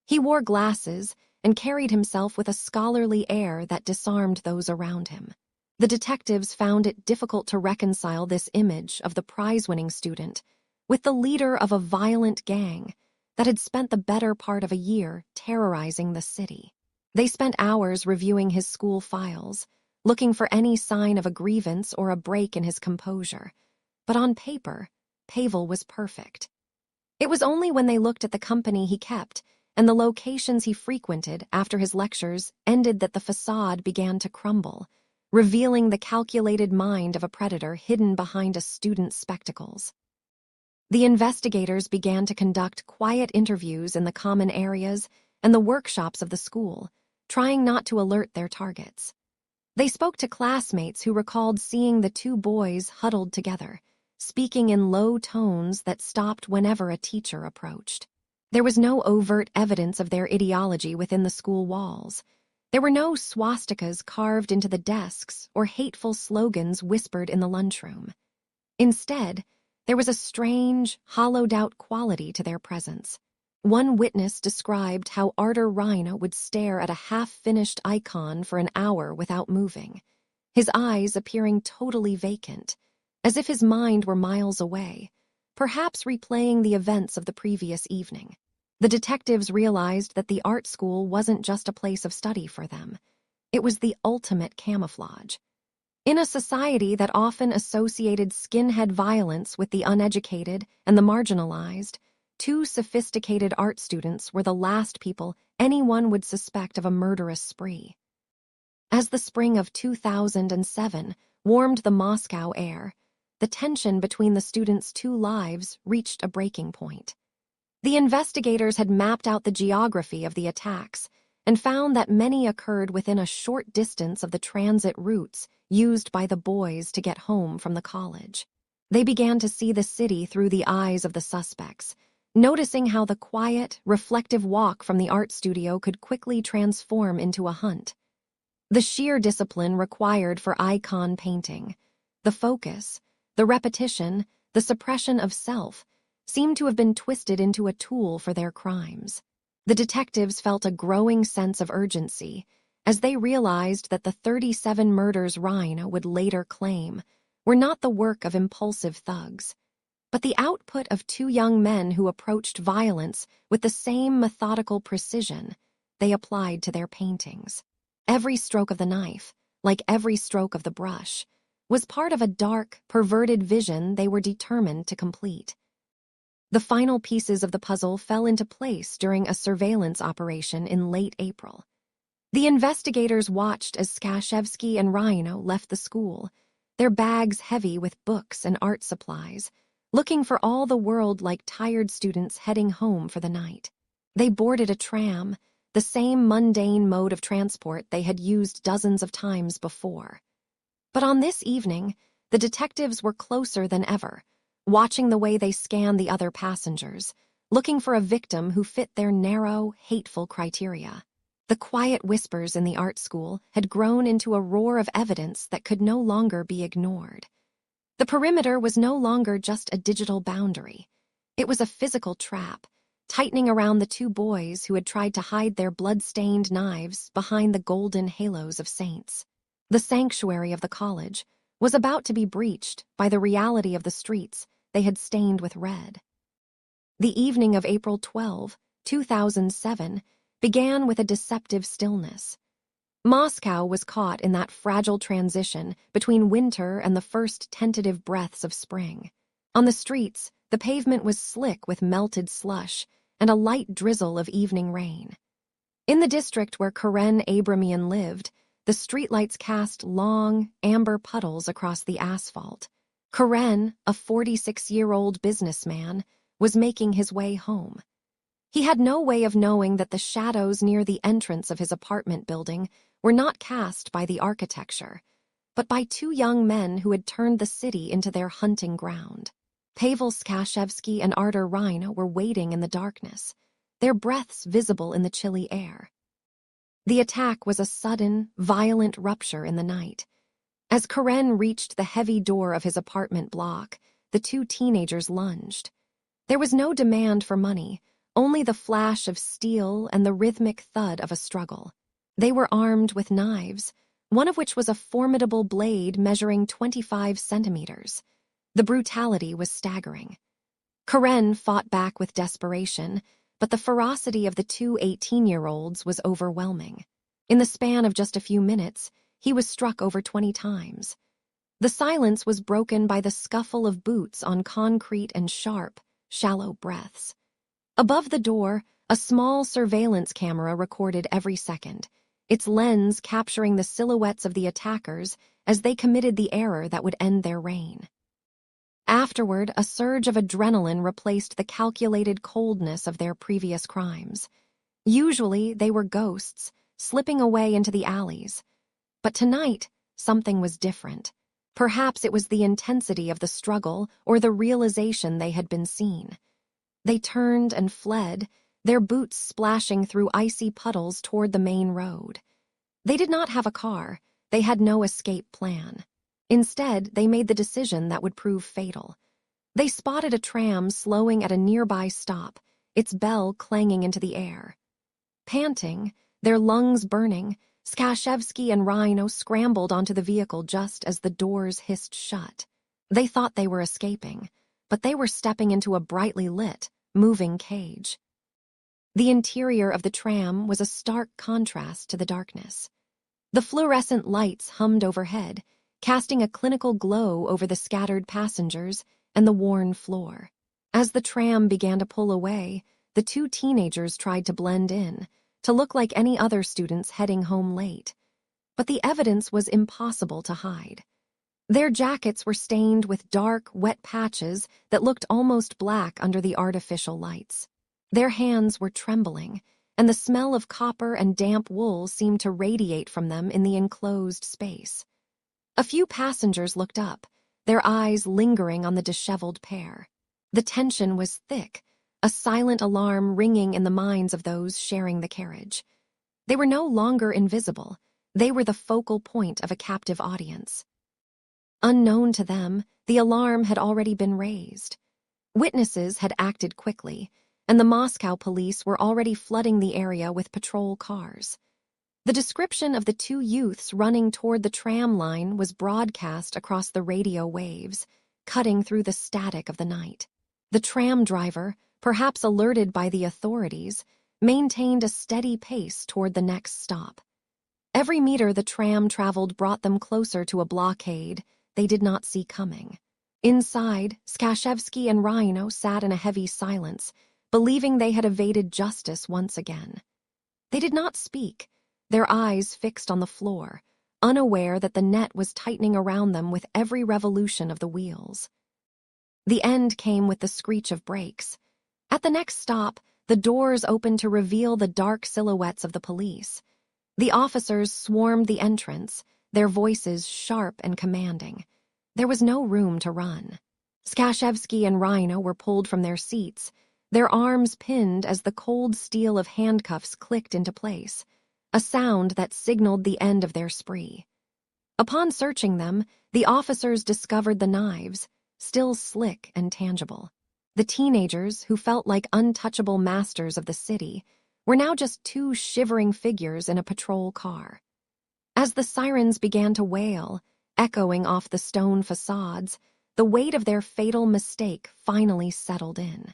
A: He wore glasses and carried himself with a scholarly air that disarmed those around him. The detectives found it difficult to reconcile this image of the prize-winning student with the leader of a violent gang that had spent the better part of a year terrorizing the city. They spent hours reviewing his school files, looking for any sign of a grievance or a break in his composure. But on paper, Pavel was perfect. It was only when they looked at the company he kept and the locations he frequented after his lectures ended that the facade began to crumble, revealing the calculated mind of a predator hidden behind a student's spectacles. The investigators began to conduct quiet interviews in the common areas and the workshops of the school, trying not to alert their targets. They spoke to classmates who recalled seeing the two boys huddled together, speaking in low tones that stopped whenever a teacher approached. There was no overt evidence of their ideology within the school walls. There were no swastikas carved into the desks or hateful slogans whispered in the lunchroom. Instead, there was a strange, hollowed-out quality to their presence. One witness described how Arthur Rhino would stare at a half-finished icon for an hour without moving, his eyes appearing totally vacant, as if his mind were miles away, perhaps replaying the events of the previous evening. The detectives realized that the art school wasn't just a place of study for them. It was the ultimate camouflage. In a society that often associated skinhead violence with the uneducated and the marginalized, two sophisticated art students were the last people anyone would suspect of a murderous spree. As the spring of 2007 warmed the Moscow air, the tension between the students' two lives reached a breaking point. The investigators had mapped out the geography of the attacks and found that many occurred within a short distance of the transit routes used by the boys to get home from the college. They began to see the city through the eyes of the suspects, noticing how the quiet, reflective walk from the art studio could quickly transform into a hunt. The sheer discipline required for icon painting, the focus, the repetition, the suppression of self, seemed to have been twisted into a tool for their crimes. The detectives felt a growing sense of urgency as they realized that the 37 murders Rhino would later claim were not the work of impulsive thugs, but the output of two young men who approached violence with the same methodical precision they applied to their paintings. Every stroke of the knife, like every stroke of the brush, was part of a dark, perverted vision they were determined to complete. The final pieces of the puzzle fell into place during a surveillance operation in late April. The investigators watched as Skachevsky and Rhino left the school, their bags heavy with books and art supplies, looking for all the world like tired students heading home for the night. They boarded a tram, the same mundane mode of transport they had used dozens of times before. But on this evening, the detectives were closer than ever, watching the way they scanned the other passengers, looking for a victim who fit their narrow, hateful criteria. The quiet whispers in the art school had grown into a roar of evidence that could no longer be ignored. The perimeter was no longer just a digital boundary. It was a physical trap, tightening around the two boys who had tried to hide their blood-stained knives behind the golden halos of saints. The sanctuary of the college was about to be breached by the reality of the streets they had stained with red. The evening of April 12, 2007, began with a deceptive stillness. Moscow was caught in that fragile transition between winter and the first tentative breaths of spring. On the streets, the pavement was slick with melted slush and a light drizzle of evening rain. In the district where Karen Abramian lived, the streetlights cast long, amber puddles across the asphalt. Karen, a 46-year-old businessman, was making his way home. He had no way of knowing that the shadows near the entrance of his apartment building were not cast by the architecture, but by two young men who had turned the city into their hunting ground. Pavel Skachevsky and Artur Rhino were waiting in the darkness, their breaths visible in the chilly air. The attack was a sudden, violent rupture in the night. As Karen reached the heavy door of his apartment block, the two teenagers lunged. There was no demand for money, only the flash of steel and the rhythmic thud of a struggle. They were armed with knives, one of which was a formidable blade measuring 25 centimeters. The brutality was staggering. Karen fought back with desperation, but the ferocity of the two 18-year-olds was overwhelming. In the span of just a few minutes, he was struck over 20 times. The silence was broken by the scuffle of boots on concrete and sharp, shallow breaths. Above the door, a small surveillance camera recorded every second, its lens capturing the silhouettes of the attackers as they committed the error that would end their reign. Afterward, a surge of adrenaline replaced the calculated coldness of their previous crimes. Usually, they were ghosts, slipping away into the alleys. But tonight, something was different. Perhaps it was the intensity of the struggle or the realization they had been seen. They turned and fled, their boots splashing through icy puddles toward the main road. They did not have a car. They had no escape plan. Instead, they made the decision that would prove fatal. They spotted a tram slowing at a nearby stop, its bell clanging into the air. Panting, their lungs burning, Skachevsky and Rhino scrambled onto the vehicle just as the doors hissed shut. They thought they were escaping, but they were stepping into a brightly lit, moving cage. The interior of the tram was a stark contrast to the darkness. The fluorescent lights hummed overhead, casting a clinical glow over the scattered passengers and the worn floor. As the tram began to pull away, the two teenagers tried to blend in, to look like any other students heading home late. But the evidence was impossible to hide. Their jackets were stained with dark, wet patches that looked almost black under the artificial lights. Their hands were trembling, and the smell of copper and damp wool seemed to radiate from them in the enclosed space. A few passengers looked up, their eyes lingering on the disheveled pair. The tension was thick, a silent alarm ringing in the minds of those sharing the carriage. They were no longer invisible. They were the focal point of a captive audience. Unknown to them, the alarm had already been raised. Witnesses had acted quickly, and the Moscow police were already flooding the area with patrol cars. The description of the two youths running toward the tram line was broadcast across the radio waves, cutting through the static of the night. The tram driver, perhaps alerted by the authorities, maintained a steady pace toward the next stop. Every meter the tram traveled brought them closer to a blockade they did not see coming. Inside, Skachevsky and Rhino sat in a heavy silence, believing they had evaded justice once again. They did not speak, their eyes fixed on the floor, unaware that the net was tightening around them with every revolution of the wheels. The end came with the screech of brakes. At the next stop, the doors opened to reveal the dark silhouettes of the police. The officers swarmed the entrance, their voices sharp and commanding. There was no room to run. Skachevsky and Rhino were pulled from their seats, their arms pinned as the cold steel of handcuffs clicked into place. a sound that signaled the end of their spree. Upon searching them, the officers discovered the knives, still slick and tangible. The teenagers, who felt like untouchable masters of the city, were now just two shivering figures in a patrol car. As the sirens began to wail, echoing off the stone facades, the weight of their fatal mistake finally settled in.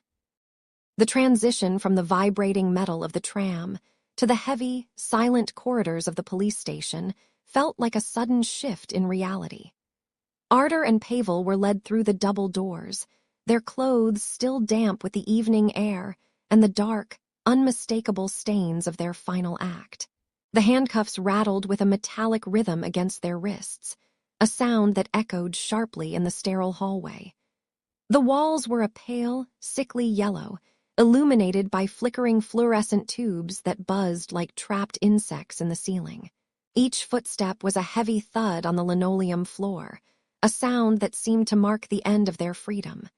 A: The transition from the vibrating metal of the tram to the heavy, silent corridors of the police station felt like a sudden shift in reality. Artur and Pavel were led through the double doors, their clothes still damp with the evening air and the dark, unmistakable stains of their final act. The handcuffs rattled with a metallic rhythm against their wrists, a sound that echoed sharply in the sterile hallway. The walls were a pale, sickly yellow, illuminated by flickering fluorescent tubes that buzzed like trapped insects in the ceiling. Each footstep was a heavy thud on the linoleum floor, a sound that seemed to mark the end of their freedom.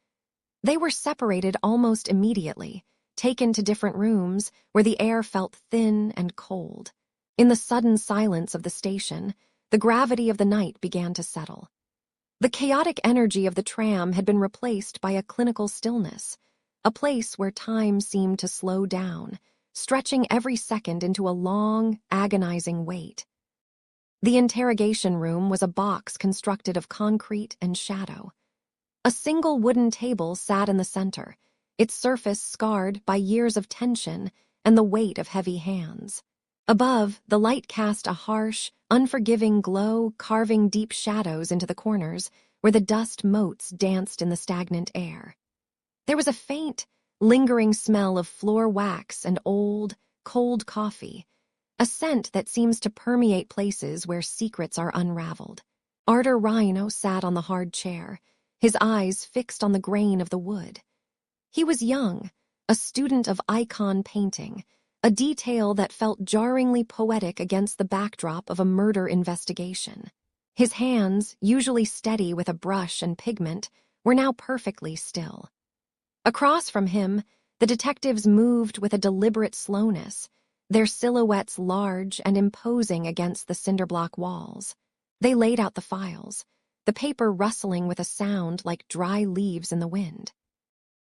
A: They were separated almost immediately, taken to different rooms where the air felt thin and cold. In the sudden silence of the station, the gravity of the night began to settle. The chaotic energy of the tram had been replaced by a clinical stillness, a place where time seemed to slow down, stretching every second into a long, agonizing wait. The interrogation room was a box constructed of concrete and shadow. A single wooden table sat in the center, its surface scarred by years of tension and the weight of heavy hands. Above, the light cast a harsh, unforgiving glow, carving deep shadows into the corners where the dust motes danced in the stagnant air. There was a faint, lingering smell of floor wax and old, cold coffee, a scent that seems to permeate places where secrets are unraveled. Artur Rhino sat on the hard chair, his eyes fixed on the grain of the wood. He was young, a student of icon painting, a detail that felt jarringly poetic against the backdrop of a murder investigation. His hands, usually steady with a brush and pigment, were now perfectly still. Across from him, the detectives moved with a deliberate slowness, their silhouettes large and imposing against the cinderblock walls. They laid out the files, the paper rustling with a sound like dry leaves in the wind.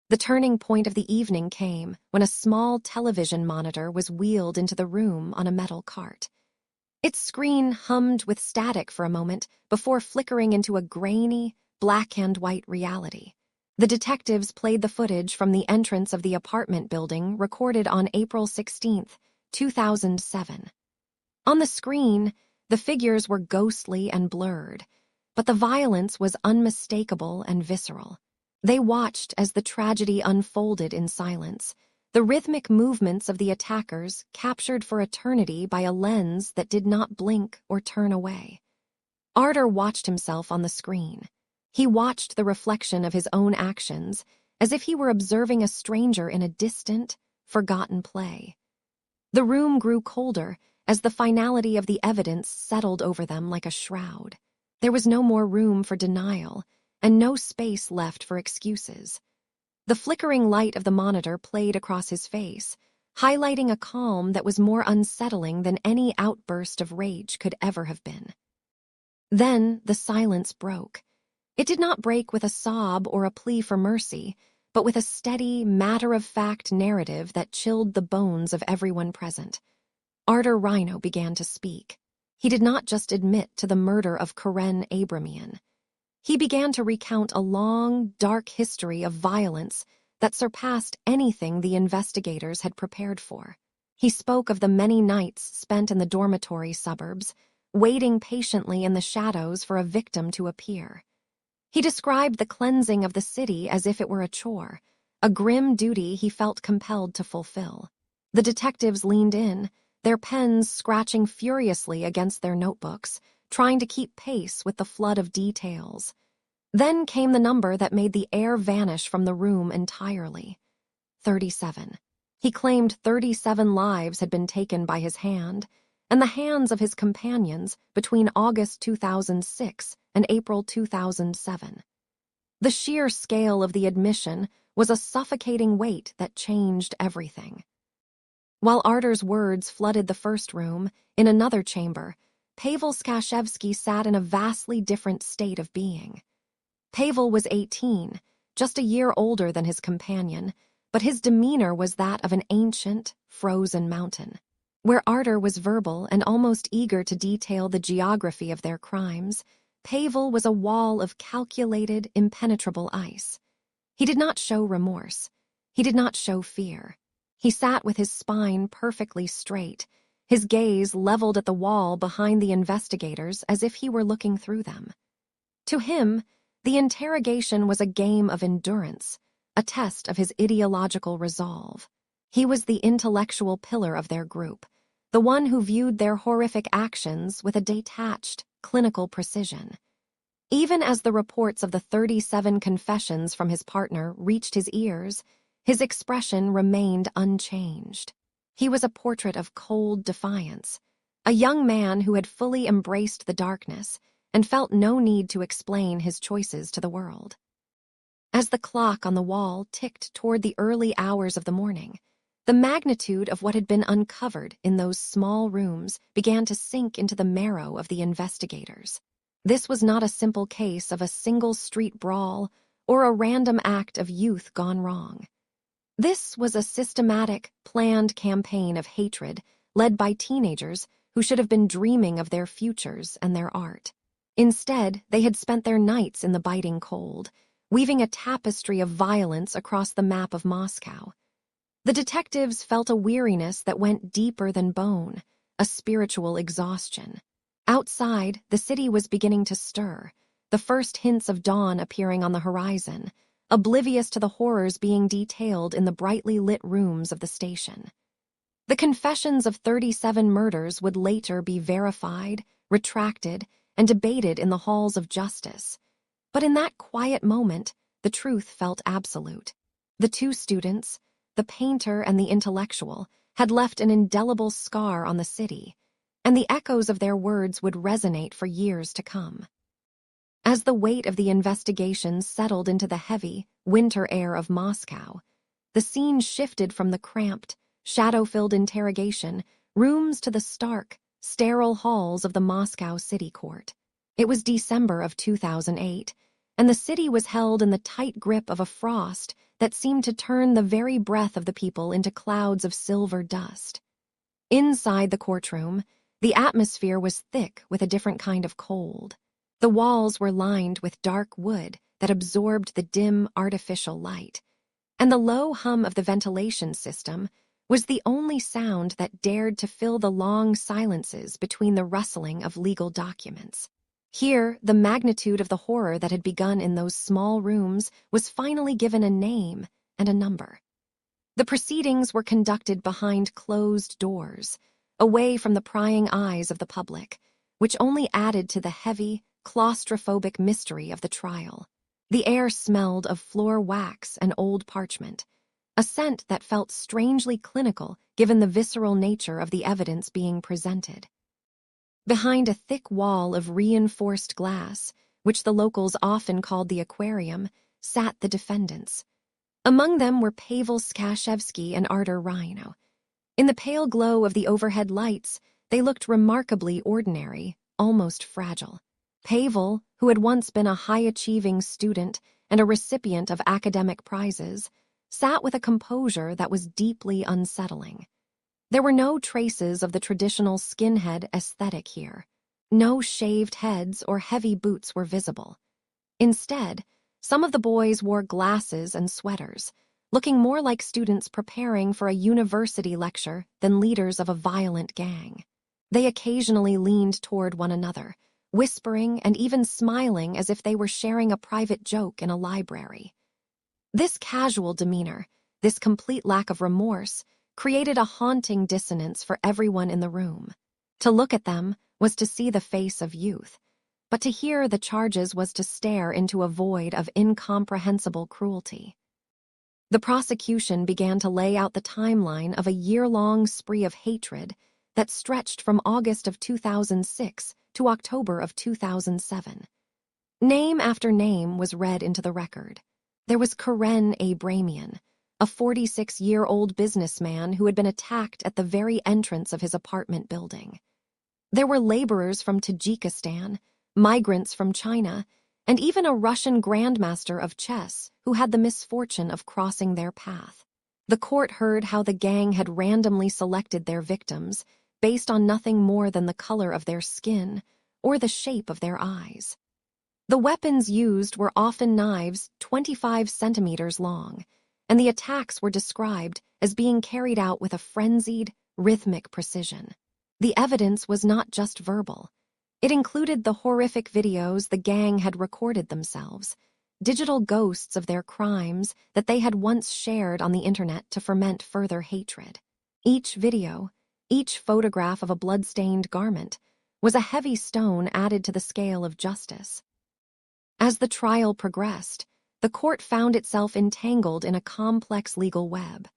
A: The turning point of the evening came when a small television monitor was wheeled into the room on a metal cart. Its screen hummed with static for a moment before flickering into a grainy, black-and-white reality. The detectives played the footage from the entrance of the apartment building recorded on April 16, 2007. On the screen, the figures were ghostly and blurred, but the violence was unmistakable and visceral. They watched as the tragedy unfolded in silence, the rhythmic movements of the attackers captured for eternity by a lens that did not blink or turn away. Artur watched himself on the screen. He watched the reflection of his own actions as if he were observing a stranger in a distant, forgotten play. The room grew colder as the finality of the evidence settled over them like a shroud. There was no more room for denial, and no space left for excuses. The flickering light of the monitor played across his face, highlighting a calm that was more unsettling than any outburst of rage could ever have been. Then the silence broke. It did not break with a sob or a plea for mercy, but with a steady, matter-of-fact narrative that chilled the bones of everyone present. Artur Rhino began to speak. He did not just admit to the murder of Karen Abramian. He began to recount a long, dark history of violence that surpassed anything the investigators had prepared for. He spoke of the many nights spent in the dormitory suburbs, waiting patiently in the shadows for a victim to appear. He described the cleansing of the city as if it were a chore, a grim duty he felt compelled to fulfill. The detectives leaned in, their pens scratching furiously against their notebooks, trying to keep pace with the flood of details. Then came the number that made the air vanish from the room entirely. 37. He claimed 37 lives had been taken by his hand, and the hands of his companions between August 2006 and April 2007. The sheer scale of the admission was a suffocating weight that changed everything. While Arter's words flooded the first room, in another chamber, Pavel Skachevsky sat in a vastly different state of being. Pavel was 18, just a year older than his companion, but his demeanor was that of an ancient, frozen mountain. Where Arter was verbal and almost eager to detail the geography of their crimes, Pavel was a wall of calculated, impenetrable ice. He did not show remorse. He did not show fear. He sat with his spine perfectly straight, his gaze leveled at the wall behind the investigators as if he were looking through them. To him, the interrogation was a game of endurance, a test of his ideological resolve. He was the intellectual pillar of their group, the one who viewed their horrific actions with a detached, clinical precision. Even as the reports of the 37 confessions from his partner reached his ears, his expression remained unchanged. He was a portrait of cold defiance, a young man who had fully embraced the darkness and felt no need to explain his choices to the world. As the clock on the wall ticked toward the early hours of the morning, the magnitude of what had been uncovered in those small rooms began to sink into the marrow of the investigators. This was not a simple case of a single street brawl or a random act of youth gone wrong. This was a systematic, planned campaign of hatred led by teenagers who should have been dreaming of their futures and their art. Instead, they had spent their nights in the biting cold, weaving a tapestry of violence across the map of Moscow. The detectives felt a weariness that went deeper than bone, a spiritual exhaustion. Outside, the city was beginning to stir, the first hints of dawn appearing on the horizon, oblivious to the horrors being detailed in the brightly lit rooms of the station. The confessions of 37 murders would later be verified, retracted, and debated in the halls of justice. But in that quiet moment, the truth felt absolute. The two students, the painter and the intellectual, had left an indelible scar on the city, and the echoes of their words would resonate for years to come. As the weight of the investigation settled into the heavy, winter air of Moscow, the scene shifted from the cramped, shadow-filled interrogation rooms to the stark, sterile halls of the Moscow City Court. It was December of 2008, and the city was held in the tight grip of a frost that seemed to turn the very breath of the people into clouds of silver dust. Inside the courtroom, the atmosphere was thick with a different kind of cold. The walls were lined with dark wood that absorbed the dim, artificial light, and the low hum of the ventilation system was the only sound that dared to fill the long silences between the rustling of legal documents. Here, the magnitude of the horror that had begun in those small rooms was finally given a name and a number. The proceedings were conducted behind closed doors, away from the prying eyes of the public, which only added to the heavy, claustrophobic mystery of the trial. The air smelled of floor wax and old parchment, a scent that felt strangely clinical given the visceral nature of the evidence being presented. Behind a thick wall of reinforced glass, which the locals often called the aquarium, sat the defendants. Among them were Pavel Skachevsky and Arter Rhino. In the pale glow of the overhead lights, they looked remarkably ordinary, almost fragile. Pavel, who had once been a high-achieving student and a recipient of academic prizes, sat with a composure that was deeply unsettling. There were no traces of the traditional skinhead aesthetic here. No shaved heads or heavy boots were visible. Instead, some of the boys wore glasses and sweaters, looking more like students preparing for a university lecture than leaders of a violent gang. They occasionally leaned toward one another, whispering and even smiling as if they were sharing a private joke in a library. This casual demeanor, this complete lack of remorse, created a haunting dissonance for everyone in the room. To look at them was to see the face of youth, but to hear the charges was to stare into a void of incomprehensible cruelty. The prosecution began to lay out the timeline of a year-long spree of hatred that stretched from August of 2006 to October of 2007. Name after name was read into the record. There was Karen Abramian, a 46-year-old businessman who had been attacked at the very entrance of his apartment building. There were laborers from Tajikistan, migrants from China, and even a Russian grandmaster of chess who had the misfortune of crossing their path. The court heard how the gang had randomly selected their victims based on nothing more than the color of their skin or the shape of their eyes. The weapons used were often knives 25 centimeters long, and the attacks were described as being carried out with a frenzied, rhythmic precision. The evidence was not just verbal. It included the horrific videos the gang had recorded themselves, digital ghosts of their crimes that they had once shared on the internet to ferment further hatred. Each video, each photograph of a blood-stained garment, was a heavy stone added to the scale of justice. As the trial progressed, the court found itself entangled in a complex legal web.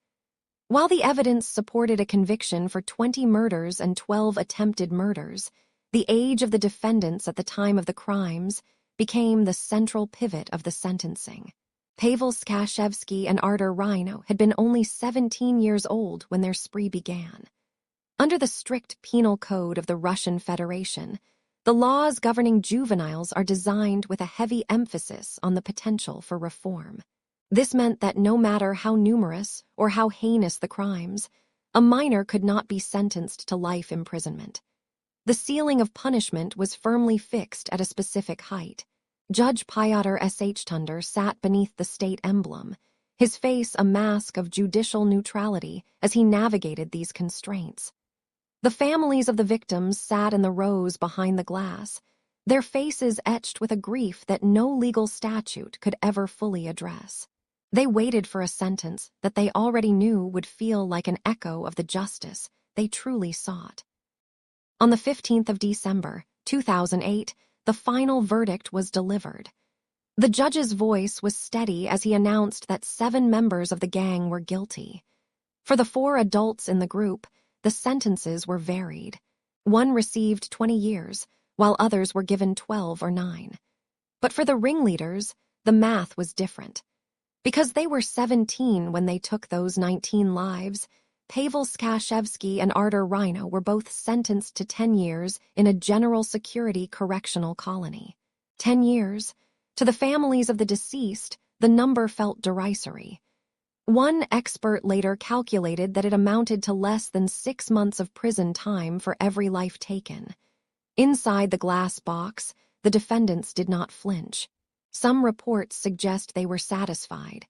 A: While the evidence supported a conviction for 20 murders and 12 attempted murders, the age of the defendants at the time of the crimes became the central pivot of the sentencing. Pavel Skachevsky and Artur Rhino had been only 17 years old when their spree began. Under the strict penal code of the Russian Federation, the laws governing juveniles are designed with a heavy emphasis on the potential for reform. This meant that no matter how numerous or how heinous the crimes, a minor could not be sentenced to life imprisonment. The ceiling of punishment was firmly fixed at a specific height. Judge Pyotr Tunder sat beneath the state emblem, his face a mask of judicial neutrality as he navigated these constraints. The families of the victims sat in the rows behind the glass, their faces etched with a grief that no legal statute could ever fully address. They waited for a sentence that they already knew would feel like an echo of the justice they truly sought. On the 15th of December, 2008, the final verdict was delivered. The judge's voice was steady as he announced that 7 members of the gang were guilty. For the 4 adults in the group, the sentences were varied. One received 20 years, while others were given 12 or 9. But for the ringleaders, the math was different. Because they were 17 when they took those 19 lives, Pavel Skachevsky and Artur Rhino were both sentenced to 10 years in a general security correctional colony. 10 years. To the families of the deceased, the number felt derisory. One expert later calculated that it amounted to less than 6 months of prison time for every life taken. Inside the glass box, the defendants did not flinch. Some reports suggest they were satisfied,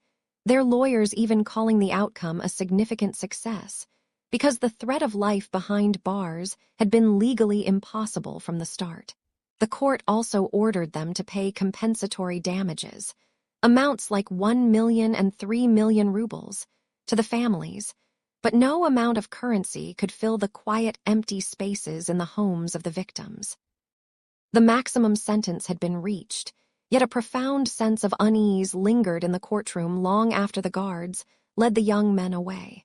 A: their lawyers even calling the outcome a significant success, because the threat of life behind bars had been legally impossible from the start. The court also ordered them to pay compensatory damages, amounts like 1 million and 3 million rubles, to the families, but no amount of currency could fill the quiet, empty spaces in the homes of the victims. The maximum sentence had been reached, yet a profound sense of unease lingered in the courtroom long after the guards led the young men away.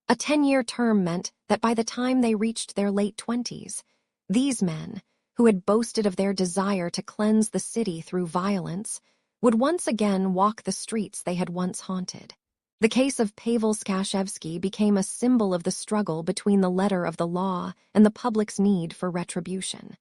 A: A 10-year term meant that by the time they reached their late 20s, these men, who had boasted of their desire to cleanse the city through violence, would once again walk the streets they had once haunted. The case of Pavel Skachevsky became a symbol of the struggle between the letter of the law and the public's need for retribution.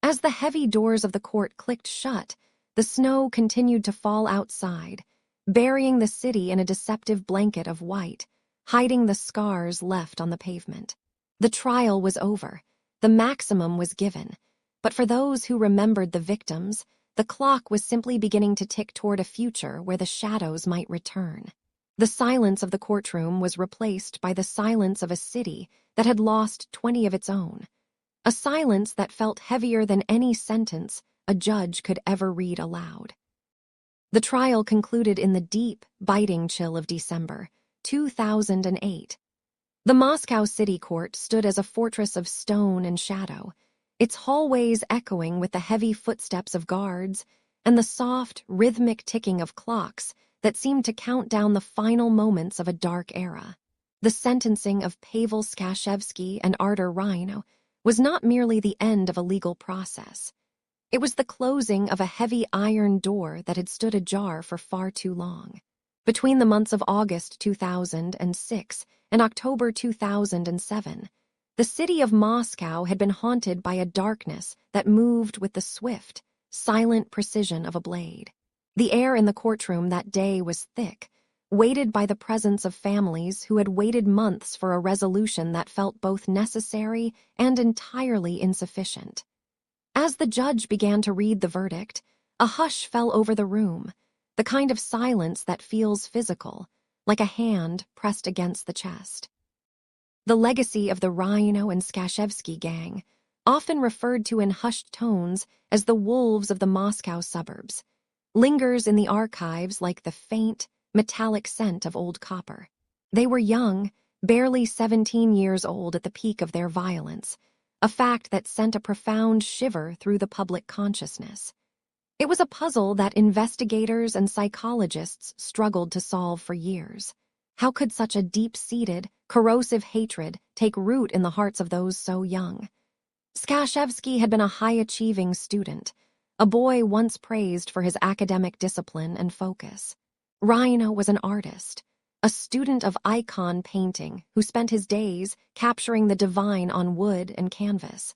A: As the heavy doors of the court clicked shut, the snow continued to fall outside, burying the city in a deceptive blanket of white, hiding the scars left on the pavement. The trial was over. The maximum was given. But for those who remembered the victims, the clock was simply beginning to tick toward a future where the shadows might return. The silence of the courtroom was replaced by the silence of a city that had lost 20 of its own. A silence that felt heavier than any sentence a judge could ever read aloud. The trial concluded in the deep, biting chill of December 2008. The Moscow City Court stood as a fortress of stone and shadow, its hallways echoing with the heavy footsteps of guards and the soft, rhythmic ticking of clocks that seemed to count down the final moments of a dark era. The sentencing of Pavel Skachevsky and Artur Rhino was not merely the end of a legal process. It was the closing of a heavy iron door that had stood ajar for far too long. Between the months of August 2006 and October 2007, the city of Moscow had been haunted by a darkness that moved with the swift, silent precision of a blade. The air in the courtroom that day was thick, weighted by the presence of families who had waited months for a resolution that felt both necessary and entirely insufficient. As the judge began to read the verdict, a hush fell over the room, the kind of silence that feels physical, like a hand pressed against the chest. The legacy of the Rhino and Skachevsky gang, often referred to in hushed tones as the wolves of the Moscow suburbs, lingers in the archives like the faint, metallic scent of old copper. They were young, barely 17 years old at the peak of their violence, a fact that sent a profound shiver through the public consciousness. It was a puzzle that investigators and psychologists struggled to solve for years. How could such a deep-seated, corrosive hatred take root in the hearts of those so young? Skachevsky had been a high-achieving student, a boy once praised for his academic discipline and focus. Rhino was an artist, a student of icon painting who spent his days capturing the divine on wood and canvas,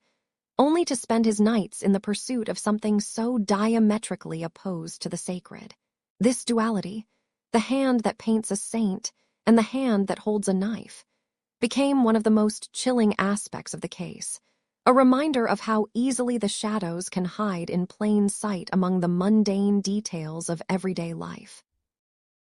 A: only to spend his nights in the pursuit of something so diametrically opposed to the sacred. This duality, the hand that paints a saint and the hand that holds a knife, became one of the most chilling aspects of the case, a reminder of how easily the shadows can hide in plain sight among the mundane details of everyday life.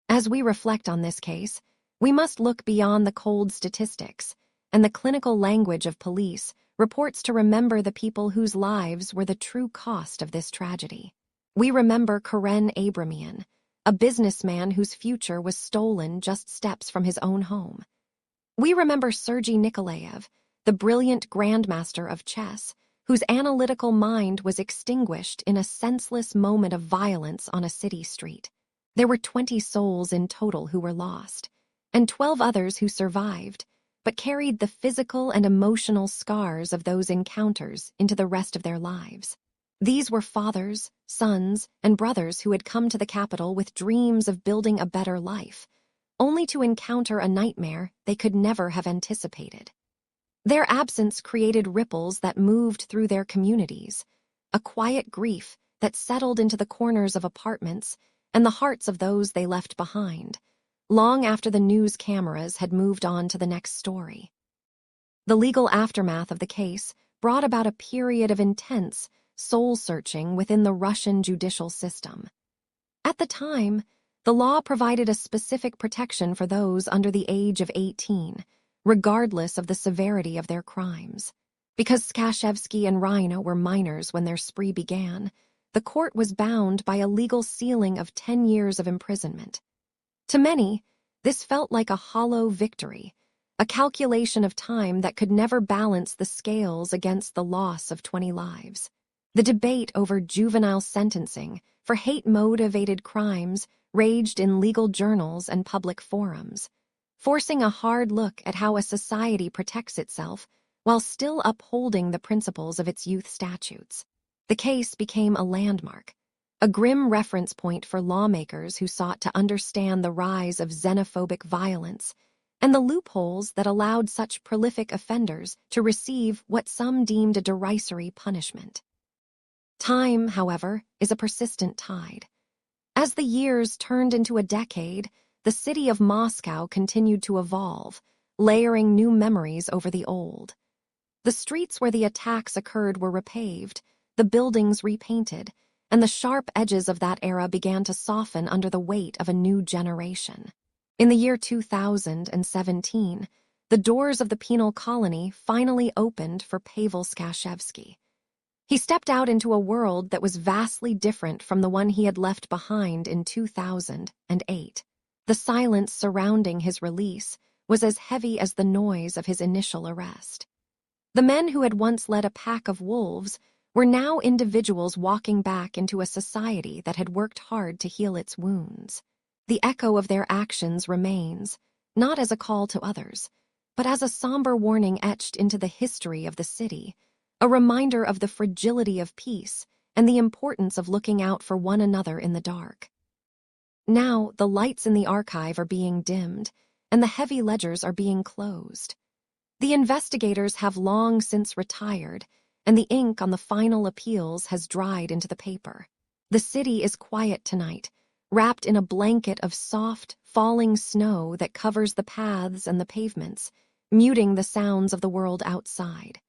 A: As we reflect on this case, we must look beyond the cold statistics and the clinical language of police reports to remember the people whose lives were the true cost of this tragedy. We remember Karen Abramian, a businessman whose future was stolen just steps from his own home. We remember Sergei Nikolaev, the brilliant grandmaster of chess, whose analytical mind was extinguished in a senseless moment of violence on a city street. There were 20 souls in total who were lost, and 12 others who survived, but carried the physical and emotional scars of those encounters into the rest of their lives. These were fathers, sons, and brothers who had come to the capital with dreams of building a better life, only to encounter a nightmare they could never have anticipated. Their absence created ripples that moved through their communities, a quiet grief that settled into the corners of apartments and the hearts of those they left behind, long after the news cameras had moved on to the next story. The legal aftermath of the case brought about a period of intense soul-searching within the Russian judicial system. At the time, the law provided a specific protection for those under the age of 18, regardless of the severity of their crimes. Because Skachevsky and Rhino were minors when their spree began, the court was bound by a legal ceiling of 10 years of imprisonment. To many, this felt like a hollow victory, a calculation of time that could never balance the scales against the loss of 20 lives. The debate over juvenile sentencing for hate-motivated crimes raged in legal journals and public forums, forcing a hard look at how a society protects itself while still upholding the principles of its youth statutes. The case became a landmark, a grim reference point for lawmakers who sought to understand the rise of xenophobic violence and the loopholes that allowed such prolific offenders to receive what some deemed a derisory punishment. Time, however, is a persistent tide. As the years turned into a decade, the city of Moscow continued to evolve, layering new memories over the old. The streets where the attacks occurred were repaved, the buildings repainted, and the sharp edges of that era began to soften under the weight of a new generation. In the year 2017, the doors of the penal colony finally opened for Pavel Skachevsky. He stepped out into a world that was vastly different from the one he had left behind in 2008. The silence surrounding his release was as heavy as the noise of his initial arrest. The men who had once led a pack of wolves were now individuals walking back into a society that had worked hard to heal its wounds. The echo of their actions remains, not as a call to others, but as a somber warning etched into the history of the city, a reminder of the fragility of peace and the importance of looking out for one another in the dark. Now, the lights in the archive are being dimmed, and the heavy ledgers are being closed. The investigators have long since retired, and the ink on the final appeals has dried into the paper. The city is quiet tonight, wrapped in a blanket of soft, falling snow that covers the paths and the pavements, muting the sounds of the world outside.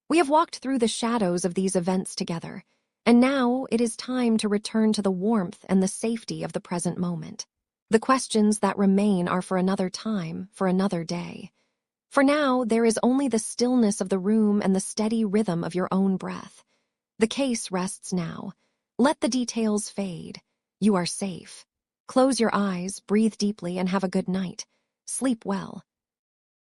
A: We have walked through the shadows of these events together, and now it is time to return to the warmth and the safety of the present moment. The questions that remain are for another time, for another day. For now, there is only the stillness of the room and the steady rhythm of your own breath. The case rests now. Let the details fade. You are safe. Close your eyes, breathe deeply, and have a good night. Sleep well.